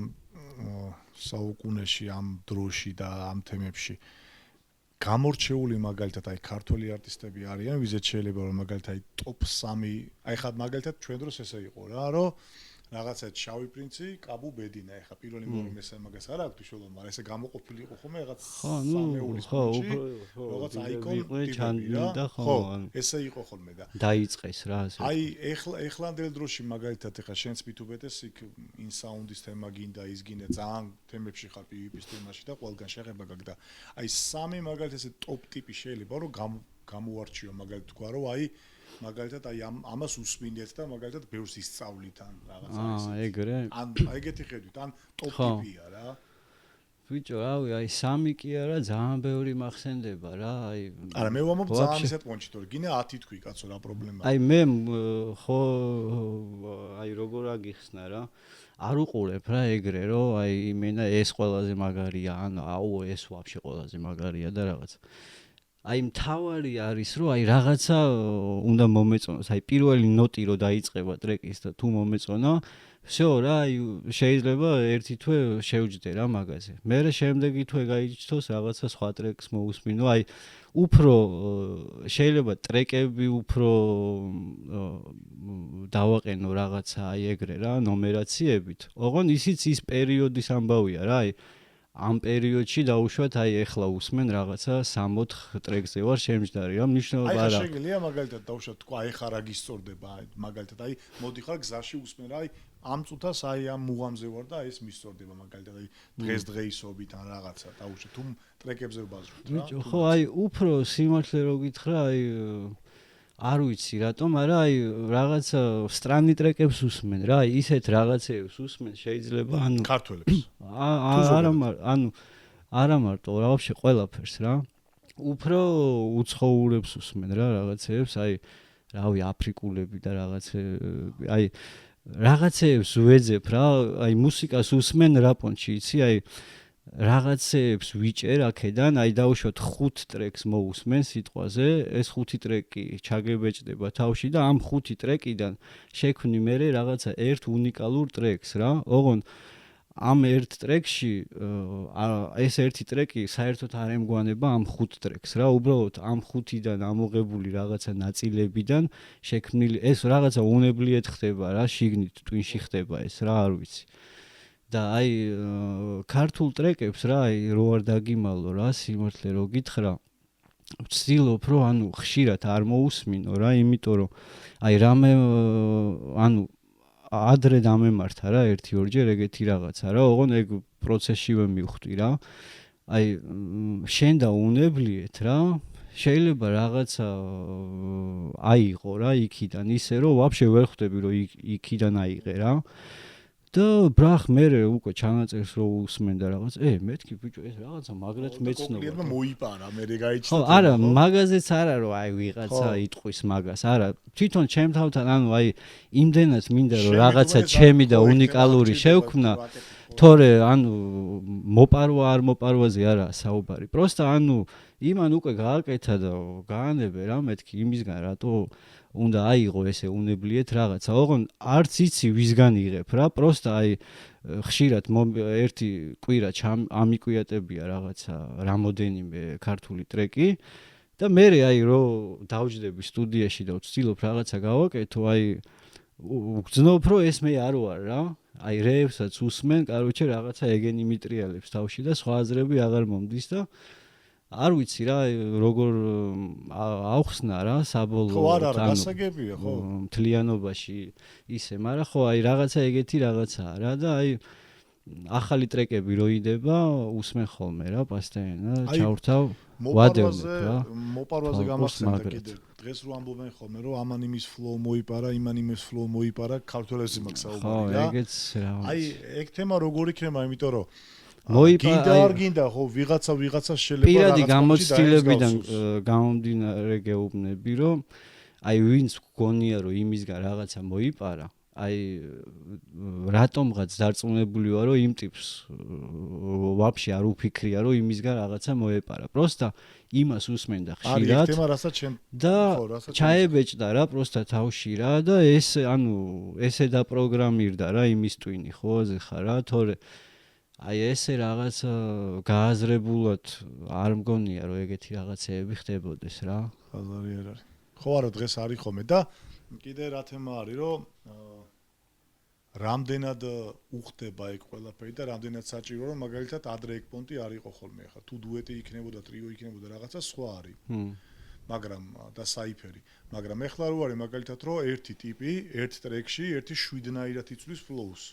საუკუნეში, ამ დროში და ამ თემებში გამორჩეული მაგალითად აი ქართველი არტისტები არიან, ვიზეთ შეიძლება რომ მაგალითად აი ტოპ 3, აი ხა მაგალითად ჩვენ დროს ესე იყო რა, რომ რაღაცა შავი პრინცი, კაბუ ბედინა, ეხა პირველი მეორე მესამე მაგას არ აქვს უშუალოდ, მაგრამ ესე გამოყოფილი იყო ხოლმე რაღაც სამეულის პრინცი, რაღაც აიკონ ტიპი და ხო, ესე იყო ხოლმე და დაიწყეს რა ასე. აი ეხლანდელ დროში მაგალითად ეხა შენც მithubetes იქ in sound-ის თემა გინდა, ის გინდა ძალიან თემებში ხარ PvP-ის თემაში და ყველგან შეხება გაქვს და აი სამი მაგალითად ესე ტოპ ტიპი შეიძლება რომ გამოარჩიო მაგალითად თქვა რომ აი მაგალითად აი ამას უსმინეთ და მაგალითად ბევრს ისწავლით ან რაღაცა ისე. ეგრე. ან ეგეთი ხედვით, ან ტოპ ტიპია რა. ბიჭო, რავი, აი სამი კი არა, ძალიან ბევრი მახსენდება რა, აი. არა, მე ვამბობ ძალიან ისეთ პონჩით, რომ გინდა 10 თქვი კაცო რა პრობლემაა. აი მე ხო აი როგორ აგიხსნა რა. არ უყურებ რა ეგრე, რომ აი იმენა ეს ყველაზე მაგარია, ან აუ ეს ვაფშე ყველაზე მაგარია და რაღაცა. აი მთავარი არის რომ აი რაღაცა უნდა მომეწონოს, აი პირველი ნოტი რო დაიწყება ტრეკის და თუ მომეწონა, всё რა, აი შეიძლება ერთი თვე შევჯდე რა მაგაზე. მერე შემდეგი თვე გაიჩნდოს რაღაცა სხვა ტრეკს მოусმინო, აი უფრო შეიძლება ტრეკები უფრო დავაყენო რაღაცა აი ეგრე რა, ნომერაციებით. ოღონ ისიც ის პერიოდის ამბავია რა, აი ამ პერიოდში დაუშვათ აი ეხლა უსმენ რაღაცა 3-4 ტრეკზე ვარ შემჯდარი რა მნიშვნელობა არა. აი შეგიძლია მაგალითად დაუშვათ თქვა აი ხარ აგისწორდება მაგალითად აი მოდი ხარ გზაში უსმენ რა აი ამ წუთას აი ამ მუღამზე ვარ და ეს მისწორდება მაგალითად აი დღესდღეობით ან რაღაცა დაუშვათ თუ ტრეკებზე ვბაზრობთ რა. ხო აი უფრო სიმართლე რო გითხრა აი არ ვიცი რატომ, მაგრამ აი რაღაცა სტრანი ტრეკებს უსმენ რა, აი ისეთ რაღაცებს უსმენ შეიძლება ანუ ქართველებს. არა მარტო რა ვაფშე ყველაფერს რა. უფრო უცხოურებს უსმენ რა რაღაცებს, აი რავი აფრიკულები და რაღაცები, აი რაღაცებს ვეძებ რა, აი მუსიკას უსმენ რაპონჩი, იცი, აი რაღაცებს ვიჭერ აქედან, აი დავუშვათ 5 ტრეკს მოусმენ სიტყვაზე, ეს 5 ტრეკი ჩაგებეჭდება თავში და ამ 5 ტრეკიდან შექმნი მე რაღაცა ერთ უნიკალურ ტრეკს რა. ოღონ ამ ერთ ტრეკში ეს ერთი ტრეკი საერთოდ არ ემგვანება ამ 5 ტრეკს რა, უბრალოდ ამ 5-დან ამოღებული რაღაცა ნაწილებიდან შექმნილი ეს რაღაცა უნებლიეთ ხდება რა, შიგნით ტვინში ხდება ეს რა, არ ვიცი. და აი ქართულ ტრეკებს რა, აი რო არ დაგიმალო რა, სიმართლე რო გითხრა, ვცდილობ რომ ანუ ხშირად არ მოусმინო რა, იმიტომ რომ აი რამე ანუ ადრე დამემართა რა 1-2 ეგეთი რაღაცა რა, ოღონ ეგ პროცესშივე მივხვდი რა. აი შენ და უნებლიეთ რა, შეიძლება რაღაცა აიღო რა იქიდან ისე რომ ვაფშე ვერ ხვდები რომ იქიდან აიღე რა. და ბრახ მე უკვე ჩანაწერს რო უსმენ და რაღაც მეთქი ბიჭო ეს რაღაცა მაგრად მეცნობა და მოიპარა მე გაიჩნდა ხო არა მაგაზეც არა რომ აი ვიღაცა იტყვის მაგას არა თვითონ ჩემ თავთან ანუ აი იმდენად მინდა რომ რაღაცა ჩემი და უნიკალური შევქმნა თორე ანუ მოპარვა არ მოპარვაზე არა საუბარი პროსტა ანუ იმან უკვე გააკეთა და გაანებე რა მეთქი იმისგან რატო უნდა აიღო ესე უნებლიეთ რაღაცა ოღონ არც იცი ვისგან იღებ რა პროსტა აი ხშირად ერთი კვირა ამიკვიატებია რაღაცა რამოდენიმე ქართული ტრეკი და მე აი რო დავჯდები სტუდიაში და ვცდილობ რაღაცა გავაკეთო აი ვგრძნობ რომ ეს მე არ ვარ რა აი რეებსაც უსმენ კაროჩე რაღაცა ეგენი მიტრიალებს თავში და სხვა აზრები აღარ მომდის და არ ვიცი რა როგორ აუხსნა რა საბოლოო ხო არა გასაგებია ხო მთლიანობაში ისე მაგრამ ხო აი რაღაცა ეგეთი რაღაცაა რა და აი ახალი ტრეკები რო იდება, usmen ხოლმე რა, პასტენა, ჩავრთავ, ვადევნებ რა. მოპარვაზე გამახსენდა კიდე. დღეს რო ამბობენ ხოლმე, რომ ამან იმის flow მოიპარა, იმან იმის flow მოიპარა, ქართველებზე მაგ საუბარი რა. ხო, ეგეც რა. აი, ეგ თემა როგორ იქნება, იმიტომ რომ მოიპარა არ გინდა ხო ვიღაცა შეიძლება პირადი გამოცდილებიდან გამომდინარე გეუბნები, რომ აი ვინც გონია რომ იმისგან რაღაცა მოიპარა, აი რატომღაც დარწმუნებული ვარ რომ იმ ტიპს ვაფშე არ უფიქრია რომ იმისგან რაღაცა მოეპარა. პროსტა იმას უსმენდა ხშირად. არის თემა რასაც ჩემ და ჩაებეჭდა რა პროსტა თავში რა და ეს ანუ ესე დაპროგრამირდა რა იმის ტვინი ხო აზეხა რა თორე აი ესე რაღაც გააზრებულად არ მგონია რომ ეგეთი რაღაცეები ხდებოდეს რა. ხაზარი არ არის. ხო არა დღეს არის ხოლმე და კიდე რა თემა არის რომ რამდენად უხდება ეგ ყველაფერი და რამდენად საჭირო რომ მაგალითად ადრე ეგ პონტი არ იყო ხოლმე ახლა თუ დუეტი იქნებოდა ტრიო იქნებოდა რაღაცა სხვა არის. მაგრამ და საიფერი. მაგრამ ეხლა რო არის მაგალითად რომ ერთი ტიპი ერთ ტრეკში ერთი 7-ნაირად იცვლის ფლოუს.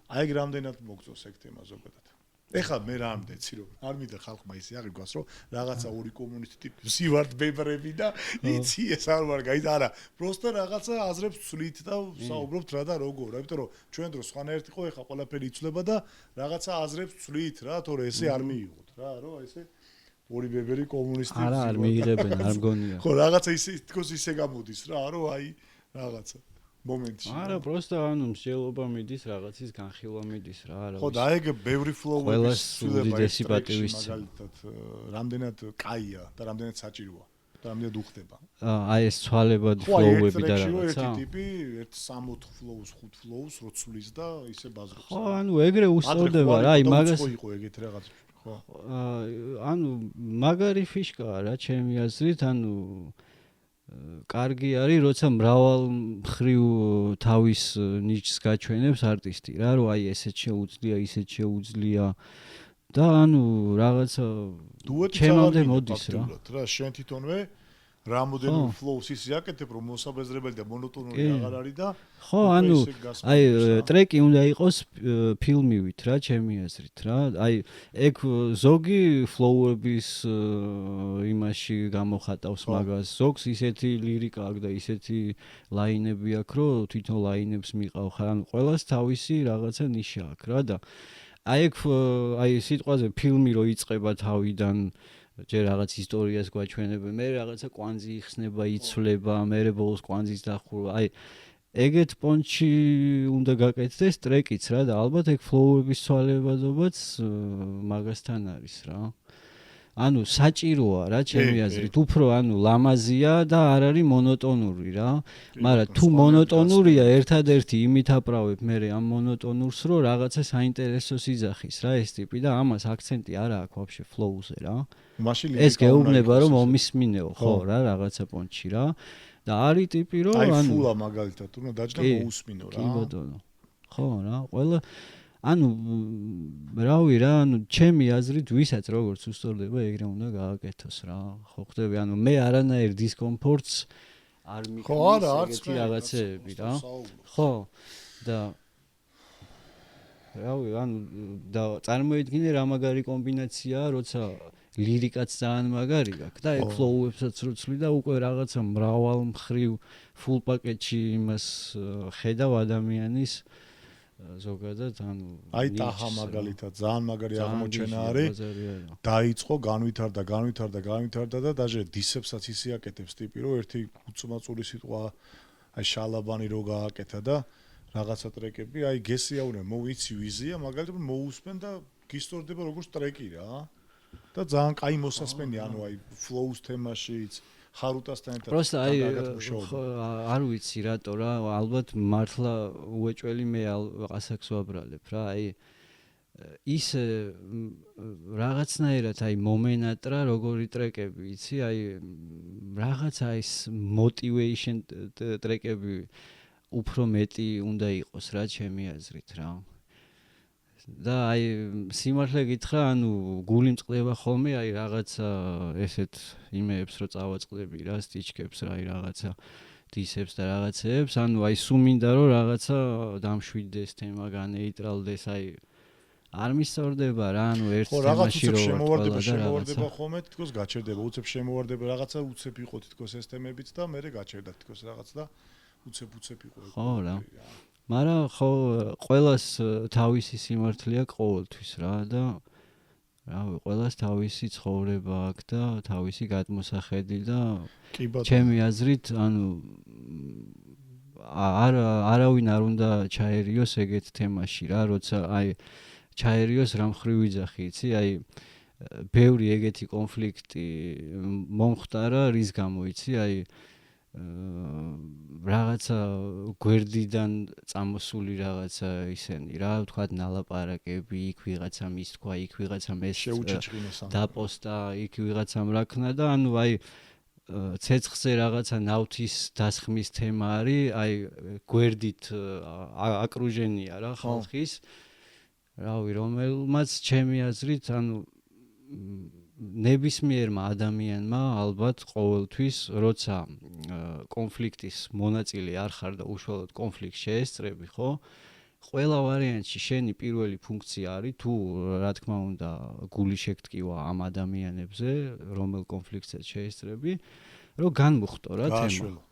აი ეგ რამდენად მოგწოს ეგ თემა ზოგადად. ეხლა მე რა მდეცი რომ არ მინდა ხალხმა ისე აღიქვას რომ რაღაცა ორი კომუნისტი ტიპი სივარდ ბებრები და იცი ეს არ ვარ გაი არა პროსტა რაღაცა აზრებს ვცვლით და საუბრობთ რა და როგორ რა იმიტომ რომ ჩვენ დროს სხვანაირად იყო ეხლა ყველაფერი იცვლება და რაღაცა აზრებს ვცვლით რა თორე ესე არ მიიღოთ რა რომ ესე ორი ბებერი კომუნისტი არა არ მიიღებენ არ მგონია ხო რაღაცა ისე თქოს ისე გამოდის რა რომ აი რაღაცა მომენტში. არა, პროსტა ანუ მსჯელობა მიდის, რაღაცის განხილვა მიდის რა, არა. ხო, და ეგ ბევრი ფლოუების უდიდესი პატივისცემა. მაგალითად, რამდენად კაია და რამდენად საჭიროა და რამდენად უხდება. აი ეს ცვალებად ფლოუები და რაღაცა. ერთი ტიპი, ერთ 3-4 ფლოუს, 5 ფლოუს როცვლის და ისე ბაზრობს. ხო, ანუ ეგრე უსწორდება რა, აი მაგას იყო ეგეთ რაღაც. ხო. ანუ მაგარი ფიშკაა რა, ჩემი აზრით, ანუ კარგი არის, როცა მრავალ მხრივ თავის ნიჩს გაჩვენებს არტისტი რა, რომ აი ესეც შეუძლია, ისეც შეუძლია და ანუ რაღაცა ჩემამდე მოდის რა. რა შენ თვითონვე რამოდენიმე ფლოუს ის იაკეთებ, რომ მოსაბეზრებელი და მონოტონური აღარ არის და ხო, ანუ აი ტრეკი უნდა იყოს ფილმივით რა, ჩემი აზრით რა. აი ეგ ზოგი ფლოუების იმაში გამოხატავს მაგას. ზოგს ისეთი ლირიკა აქვს და ისეთი ლაინები აქვს, რომ თვითონ ლაინებს მიყავ ხარ. ანუ ყველას თავისი რაღაცა ნიშა აქვს რა და აი სიტყვაზე ფილმი რო იწყება თავიდან ჯერ რაღაც ისტორიას გვაჩვენებენ, მე რაღაცა კვანძი იხსნება, იცვლება, მე ბოლოს კვანძის დახურვა. აი ეგეთ პონჩი უნდა გაკეთდეს ტრეკიც რა და ალბათ ეგ ფლოუების ცვალებადობაც მაგასთან არის რა. ანუ საჭიროა რა ჩემი აზრით, უფრო ანუ ლამაზია და არ არის მონოტონური რა. მაგრამ თუ მონოტონურია, ერთადერთი იმით აპრავებ მე ამ მონოტონურს, რომ რაღაცა საინტერესოს იძახის რა ეს ტიპი და ამას აქცენტი არ აქვს ვაფშე ფლოუზე რა. ეს გეუბნება რომ მომისმინეო ხო რა რაღაცა პონჩი რა. და არის ტიპი რომ ანუ აი ფულა მაგალითად უნდა დაჭდა მოусმინო რა. კი ბატონო. ხო რა, ყველა ანუ რავი რა, ანუ ჩემი აზრით ვისაც როგორც უსწორდება, ეგრე უნდა გააკეთოს რა. ხო ხდები, ანუ მე არანაირ დისკომფორტს არ მიყავს ეგეთი რაღაცეები რა. ხო და რავი, ანუ და წარმოიდგინე რა მაგარი კომბინაციაა, როცა ლირიკაც ძალიან მაგარი აქვს და ეგ ფლოუებსაც როცვლი და უკვე რაღაცა მრავალ მხრივ ფულ პაკეტში იმას ხედავ ადამიანის ზოგადად ანუ აი ტაჰა მაგალითად ძალიან მაგარი აღმოჩენა არის დაიწყო განვითარდა და დაჟე დისებსაც ისე აკეთებს ტიპი რომ ერთი უცმაწური სიტყვა აი შალაბანი რო გააკეთა და რაღაცა ტრეკები აი გესიაურე მოვიცი ვიზია მაგალითად მოусმენ და გისტორდება როგორც ტრეკი რა და ძალიან კაი მოსასმენია ანუ აი ფლოუს თემაშიც ხარუტასთან ერთად პროსტა აი არ ვიცი რატო რა ალბათ მართლა უეჭველი მე ასაკს ვაბრალებ რა აი ის რაღაცნაირად აი მომენატრა როგორი ტრეკები იცი აი რაღაცა ის motivation ტრეკები უფრო მეტი უნდა იყოს რა ჩემი აზრით რა და აი სიმართლე გითხრა ანუ გული მწყდება ხოლმე აი რაღაცა ესეთ იმეებს რო წავაწყდები რა სტიჩკებს რა აი რაღაცა დისებს და რაღაცეებს ანუ აი სულ მინდა რომ რაღაცა დამშვიდდეს თემა განეიტრალდეს აი არ მისწორდება რა, ანუ ერთ თემაში რო შემოვარდება ხოლმე, თითქოს გაჩერდება, უცებ შემოვარდება რაღაცა, უცებ იყო თითქოს ეს თემებიც და მე გაჩერდა თითქოს რაღაც და უცებ იყო. ხო რა. მაგრამ ხო ყველას თავისი სიმართლე აქვს ყოველთვის რა და რავი, ყველას თავისი ცხოვრება აქვს და თავისი გადმოსახედი და ჩემი აზრით, ანუ არავინ არ უნდა ჩაერიოს ეგეთ თემაში რა, როცა აი ჩაერიოს რა მხრივ ვიძახი, იცი? აი ბევრი ეგეთი კონფლიქტი მომხდარა, რის გამო იცი? აი რაღაცა გვერდიდან წამოსული რაღაცა ისენი რა, ვთქვათ ნალაპარაკები, იქ ვიღაცა მისთქვა, იქ ვიღაცა დაპოსტა, იქ ვიღაცამ რა ქნა და ანუ აი ცეცხლზე რაღაცა ნავთის დასხმის თემა არის, აი გვერდით აკრუჟენია რა ხალხის. რავი, რომელმაც ჩემი აზრით, ანუ ნებისმიერმა ადამიანმა ალბათ ყოველთვის, როცა კონფლიქტის მონაწილე არ ხარ და უშუალოდ კონფლიქტს შეესწრები, ხო? ყველა ვარიანტში შენი პირველი ფუნქცია არის, თუ რა თქმა უნდა გული შეგტკივა ამ ადამიანებზე, რომელ კონფლიქტსაც შეესწრები, რომ განმუხტო რა თემა.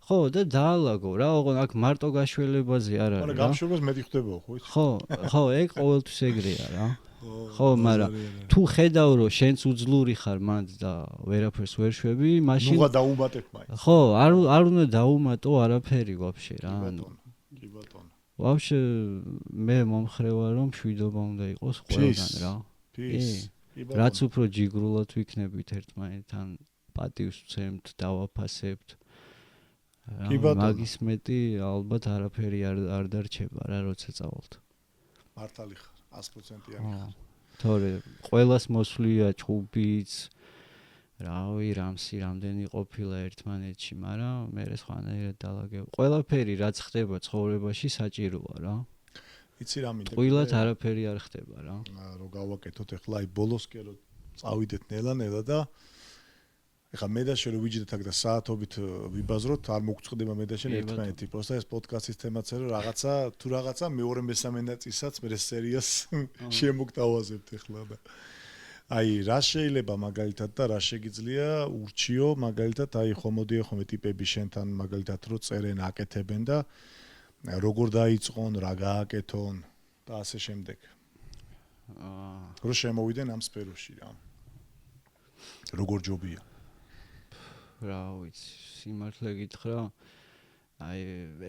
ხო, და დაალაგო რა, ოღონდ აქ მარტო გაშველებაზე არ არის რა. მაგრამ გამშვებას მეტი ხდებაო, ხო იცი? ხო, ეგ ყოველთვის ეგრეა რა. ხო, მაგრამ თუ ხედავ რომ შენც უძლური ხარ მანდ და ვერაფერს ვერ შვები, მაშინ ნუღა დაუმატებ მაინც. ხო, არ უნდა დაუმატო არაფერი ვაფშე რა, ანუ კი ბატონო. ვაფშე მე მომხრევა რომ მშვიდობა უნდა იყოს ყველგან რა. რაც უფრო ჯიგრულად ვიქნებით ერთმანეთთან, პატივს ვცემთ, დავაფასებთ. მაგის მეტი ალბათ არაფერი არ დარჩება რა, როცა წავალთ. მართალი ხარ, 100% არის. თორე ყველას მოსვლია ჭუბიც, რავი, რამსი რამდენი ყოფილა ერთმანეთში, მაგრამ მე სხვანაირად დალაგებ. ყველაფერი რაც ხდება ცხოვრებაში საჭიროა რა. იცი რა მინდა? ყველათ არაფერი არ ხდება რა. რო გავაკეთოთ ახლა აი ბოლოსკე რო წავიდეთ ნელა და ეხლა მე და შენ რო ვიჯდეთ აქ და საათობით ვიბაზროთ, არ მოგწყდება მე და შენ ერთმანეთი. პროსტა ეს პოდკასტის თემაცაა რომ თუ რაღაცა მეორე მესამე ნაწილსაც მე სერიას შემოგთავაზებთ ახლა და აი რა შეიძლება მაგალითად და რა შეგიძლია ურჩიო მაგალითად აი ხომოდია ხომე ტიპები შენთან მაგალითად რო წერენ, აკეთებენ და როგორ დაიწყონ, რა გააკეთონ და ასე შემდეგ. რო შემოვიდნენ ამ სფეროში რა. როგორ ჯობია? რა ვიცი, სიმართლე გითხრა, აი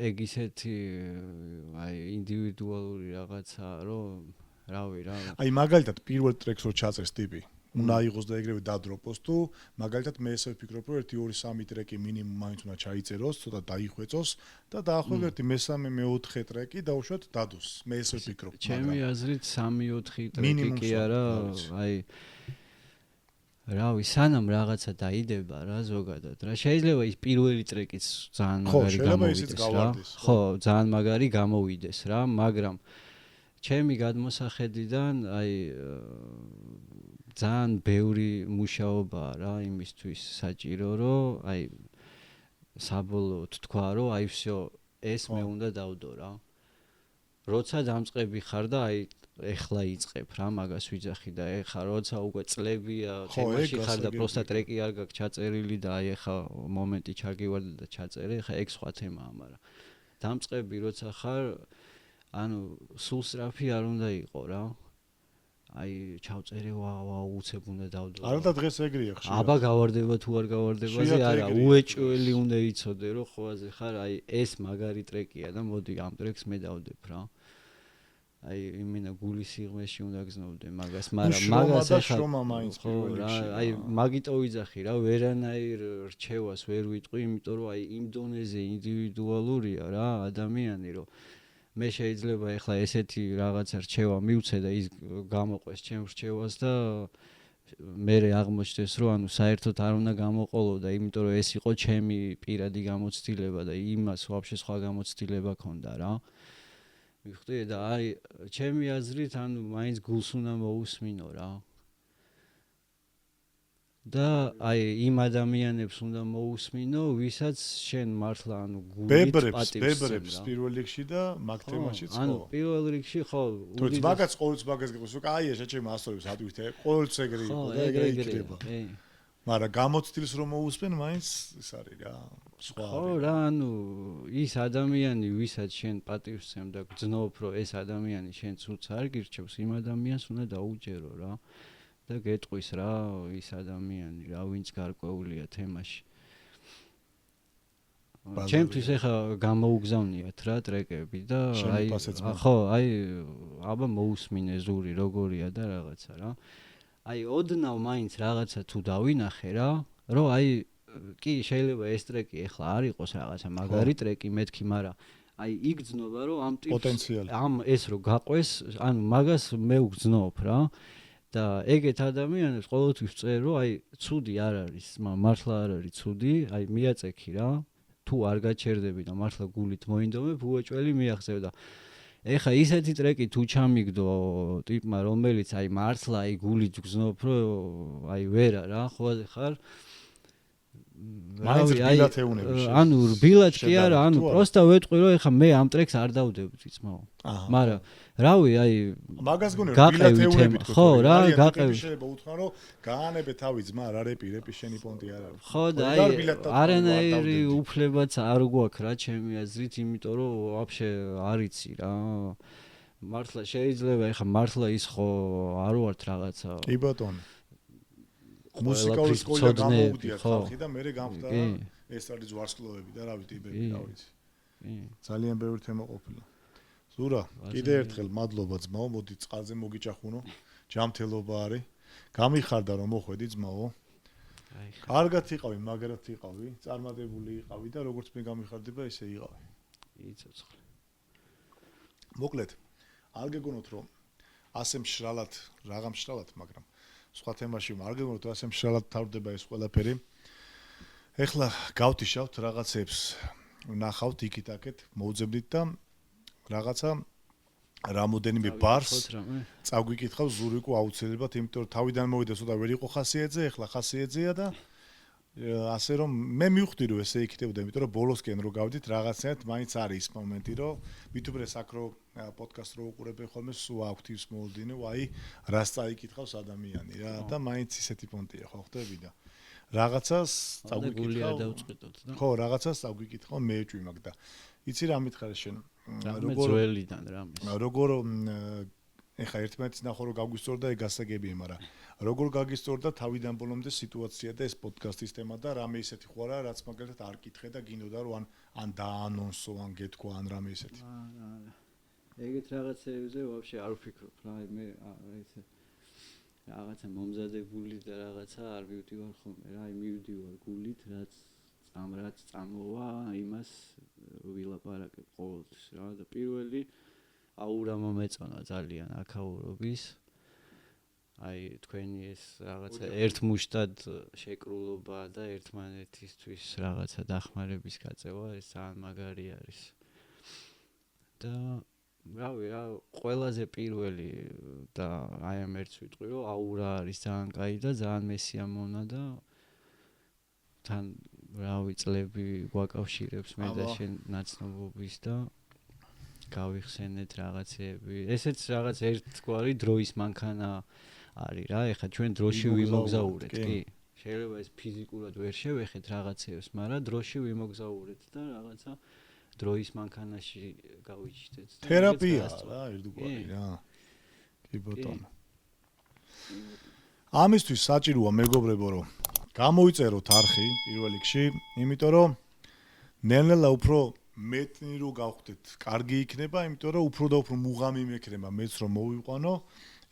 ეგ ისეთი აი ინდივიდუალური რაღაცაა, რომ რავი რა. აი მაგალითად პირველ ტრეკს რო ჩაწერს ტიპი, უნდა იყოს და ეგრევე დადროპოს თუ მაგალითად მე ესე ვფიქრობ, რომ 1-2-3 ტრეკი მინიმუმ მაინც უნდა ჩაიწეროს, ცოტა დაიხვეწოს და დაახლოებით 1-3, მე-4 ტრეკი დაუშვათ დადოს. მე ესე ვფიქრობ. ჩემი აზრით 3-4 ტრეკი კი არა, აი რავი, სანამ რაღაცა დაიდება რა ზოგადად რა. შეიძლება ის პირველი ტრეკიც ძალიან მაგარი გამოვიდეს რა. ხო, ძალიან მაგარი გამოვიდეს რა, მაგრამ ჩემი გადმოსახედიდან აი ძალიან ბევრი მუშაობაა რა იმისთვის საჭირო, რომ აი საბოლოოდ თქვა, რომ აი всё ეს მე უნდა დავდო რა. როცა დამწყები ხარ და აი ეხლა იწყებ რა მაგას ვიძახი და ეხლა როცა უკვე წლებია თემაში ხარ და პროსტა ტრეკი არ გაქვს ჩაწერილი და აი ეხლა მომენტი ჩაგივარდა და ჩაწერე, ეხლა ეგ სხვა თემაა, მაგრამ დამწყები როცა ხარ, ანუ სულ სწრაფი არ უნდა იყო რა. აი ჩავწერე უცებ უნდა დავდო. არა და დღეს ეგრეა ხშირად. აბა გავარდება თუ არ გავარდებაზე არა, უეჭველი უნდა იცოდე რომ ხოვაზე ხარ, აი ეს მაგარი ტრეკია და მოდი ამ ტრეკს მე დავდებ რა. აი იმენა გულის სიღმეში უნდა გზნობდე მაგას, მაგრამ მაგას შრომა მაინც პირველ რიგში. აი მაგიტო ვიძახი რა, ვერანაირ რჩევას ვერ ვიტყვი, იმიტომ რომ აი იმ დონეზე ინდივიდუალურია რა ადამიანი, რომ მე შეიძლება ეხლა ესეთი რაღაცა რჩევა მივცე და ის გამოყვეს ჩემ რჩევას და მე აღმოჩნდეს რომ ანუ საერთოდ არ უნდა გამოყოლო და იმიტომ რომ ეს იყო ჩემი პირადი გამოცდილება და იმას ვაფშე სხვა გამოცდილება ქონდა რა. ვიხდი და აი ჩემი აზრით ანუ მაინც გულს უნდა მოусმინო რა. და აი იმ ადამიანებს უნდა მოусმინო, ვისაც შენ მართლა ანუ გულით პატივს ბებრებს პირველ რიგში და მაგ თემაშიც ხო. ანუ პირველ რიგში ხო. თუ მაგაც ყოველთვის მაგას გიყოს, უკა აი ეს ჩემ ასწორებს ადვით, ყოველთვის ეგრე იყო და ეგრე იქნება. მაგრამ გამოცდილს რომ მოусმენ, მაინც ის არის რა. სხვა. ხო რა, ანუ ის ადამიანი, ვისაც შენ პატივს სცემ და გძნობ, რომ ეს ადამიანი შენ ცუდს არ გირჩევს, იმ ადამიანს უნდა დაუჯერო რა. და გეტყვის რა ის ადამიანი რა ვინც გარკვეულია თემაში. ჩემთვის ახლა გამოუგზავნიათ რა ტრეკები და აი ხო აი აბა მოусმინე ზური როგორია და რაღაცა რა. აი ოდნავ მაინც რაღაცა თუ დავინახე რა რომ აი კი შეიძლება ეს ტრეკი ახლა არ იყოს რაღაცა მაგარი ტრეკი მეთქი მაგრამ აი იგრძნობა რომ ამ ტიპს ამ ეს რო გაყვეს ანუ მაგას მე უგრძნობ რა. და ეგეთ ადამიანებს ყოველთვის ვწერ რომ აი ცუდი არ არის მართლა არ არის ცუდი აი მიაწექი რა თუ არ გაჩერდები და მართლა გულით მოინდომებ უაჭველი მიაღწევ და ეხა ისეთი ტრეკი თუ ჩამიგდო ტიპმა რომელიც აი მართლა აი გულით გძნობ რომ აი ვერა რა ხო ხარ ანუ რბილად კი არა ანუ პროსტა ვეტყვი რომ ეხა მე ამ ტრეკს არ დავდებდი ძმაო მაგრამ რავი აი მაგას გონე რბილად ეუნებით ხო რა გაყევი შეიძლება უთხრა რომ გაანებე თავი ძმა რა რეპი შენი პონტი არ არის ხო და აი არანაირი უფლებაც არ გვაქვს რა ჩემი აზრით იმიტომ რომ ვაფშე არ იცი რა მართლა შეიძლება ეხა მართლა ის ხო არ ვართ რაღაცა კი ბატონო მუსიკალური სკოლა გამოუვდიათ ხალხი და მე გამხდა ეს არის ვარსკვლავები და რავი ტიპები რა ვიცი. ძალიან ბევრი თემა ყოფილა. ზურა, კიდე ერთხელ მადლობა ძმაო, მოდი წყალზე მოგიჭახუნო. ჯანმრთელობა არის. გამიხარდა რომ მოხვედი ძმაო. კარგად იყავი, მაგრად იყავი, წარმატებული იყავი და როგორც მე გამიხარდება ესე იყავი. იცოცხლე. მოკლედ, არ გეგონოთ რომ ასე მშრალად, რაღა მშრალად, მაგრამ სხვა თემაში არ გეგონოთ რომ ასე მშრალად თავდება ეს ყველაფერი. ეხლა გავთიშავთ რაღაცებს, ნახავთ იქით-აქეთ, მოუძებდით და რაღაცა რამოდენიმე ბარს წაგვიკითხავ ზურიკო აუცილებლად, იმიტომ რომ თავიდან მოვიდა ცოტა ვერ იყო ხასიათზე, ეხლა ხასიათზეა და ასე რომ მე მივხვდი რომ ესე იქნებოდა, იმიტომ რომ ბოლოსკენ რო გავდით რაღაცნაირად მაინც არის ის მომენტი, რომ მithubre საკრო პოდკასტ რო უყურებენ ხოლმე სულ აქვთ ის მოლოდინო, აი რას წაიკითხავს ადამიანი რა და მაინც ისეთი პონტია ხო ხდები და რაღაცას წაგვიკითხავ ხო რაღაცას წაგვიკითხავ მე ეჭვი მაგ და იცი რა მითხარ შენ როგორ ძველიდან რამის როგორ ეხა ერთმანეთს ნახო რომ გაგვისწორდა ეგ გასაგებია მაგრამ როგორ გაგისწორდა თავიდან ბოლომდე სიტუაცია და ეს პოდკასტის თემა და რამე ისეთი ხო არა რაც მაგალითად არ კითხე და გინდოდა რომ ან დაანონსო ან გეთქვა ან რამე ისეთი ეგეთ რაღაცებზე ვაფშე არ ვფიქრობ რა მე ესე რაღაცა მომზადებული და რაღაცა არ მივდივარ ხოლმე რა აი მივდივარ გულით რაც წამოვა იმას ვილაპარაკებ ყოველთვის რა და პირველი აურა მომეწონა ძალიან აქაურობის აი თქვენი ეს რაღაცა ერთმუშტად შეკრულობა და ერთმანეთისთვის რაღაცა დახმარების გაწევა ეს ძალიან მაგარი არის და რავი რა ყველაზე პირველი და აი ამ ერთს ვიტყვი რომ აურა არის ძალიან კაი და ძალიან მესიამოვნა და თან რავი წლები გვაკავშირებს მე და შენ ნაცნობობის და გავიხსენეთ რაღაცეები ესეც რაღაც ერთგვარი დროის მანქანა არის რა ეხლა ჩვენ დროში ვიმოგზაურეთ კი შეიძლება ეს ფიზიკურად ვერ შევეხეთ რაღაცეებს მაგრამ დროში ვიმოგზაურეთ და რაღაცა დროის მანქანაში გავიჩნდეთ და თერაპია რა ერთგვარი რა კი ბატონო ამისთვის საჭიროა მეგობრებო რომ გამოიწეროთ არხი პირველ რიგში იმიტომ რომ ნელ-ნელა უფრო მეტნი რო გავხდეთ კარგი იქნება იმიტომ რომ უფრო და უფრო მუღამი მექნება მეც რომ მოვიყვანო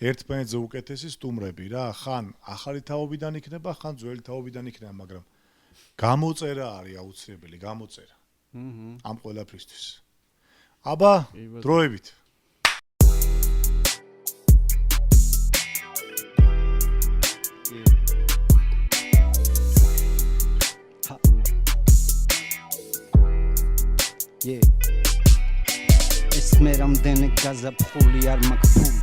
ერთმანეთზე უკეთესი სტუმრები რა ხან ახალი თაობიდან იქნება ხან ძველი თაობიდან იქნება მაგრამ გამოწერა არის აუცილებელი გამოწერა ამ ყველაფრისთვის. აბა, დროებით. ეს მე რამდენი გაზაფხული არ მაქვს ფული.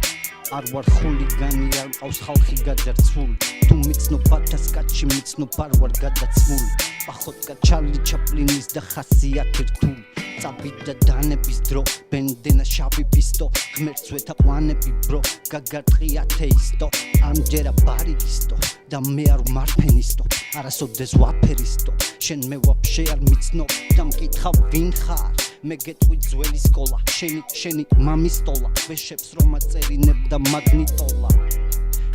არ ვარ ხულიგანი არ მყავს ხალხი გაძარცვული თუ მიცნობათას კაცი მიცნობ არ ვარ გადაცმული პახოტკა ჩარლი ჩაპლინის და ხასიათი რთული წაბიდა დანების დრო ბენდენა შავი პისტო ღმერთს ვეთაყვანები ბრო გაგარტყი ათეისტო ამჯერა ბარიგისტო და მე არ ვმარფენისტო არასოდეს ვაფერისტო შენ მე ვაფშე არ მიცნობ და მკითხავ ვინ ხარ მე გეტყვი ძველი სკოლა შენი მამის სტოლა ვეშებს რომ აწერინებ და მაგნიტოლა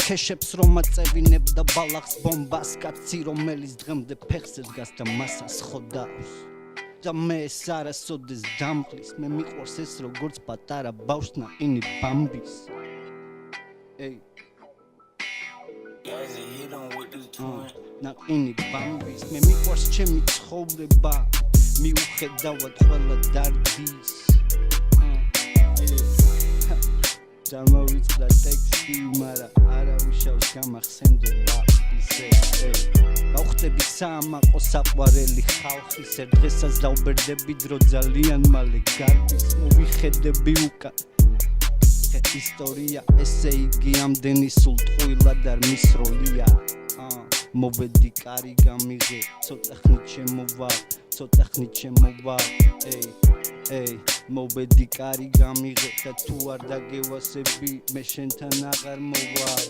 ქეშებს რომ აწევინებ და ბალახს ბომბას კაცი რომელიც დღემდე ფეხზე დგას და მასას ხოდავს და მე ეს არასოდეს დამყლის მე მიყვარს ეს როგორც პატარა ბავშვს ნაყინი ბამბის ეი ნაყინი ბამბის მე მიყვარს ჩემი ცხოვრება მიუხედავად ყველა დარდის დამოვიწყდა ტექსტი მარა არა უშავს გამახსენდება ისე გავხდები საამაყო საყვარელი ხალხის ერთ დღესაც დავბერდები დრო ძალიან მალე გარბის მოვიხედები უკან ისტორია ესე იგი ამდენი სულ ტყუილად არ მისროლია მოვედი კარი გამიღე ცოტა ხნით შემოვალ ეი მოვედი კარი გამიღე და თუ არ დაგევასები მე შენთან აღარ მოვალ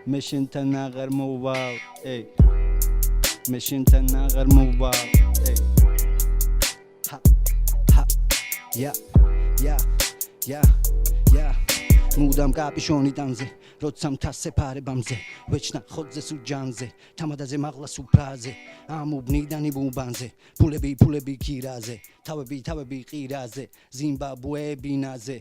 მე შენთან აღარ მოვალ მე შენთან აღარ მოვალ მუდამ კაპიშონი ტანზე როცა მთას ეფარებამზე ვეჩნა ხოძე სუჯანზე თამადაზე მაღლა სუფრაზე ამუბნიდან იბუბანზე ფულები ქირაზე თავები ყირაზე ზიმბაბვე ბინაზე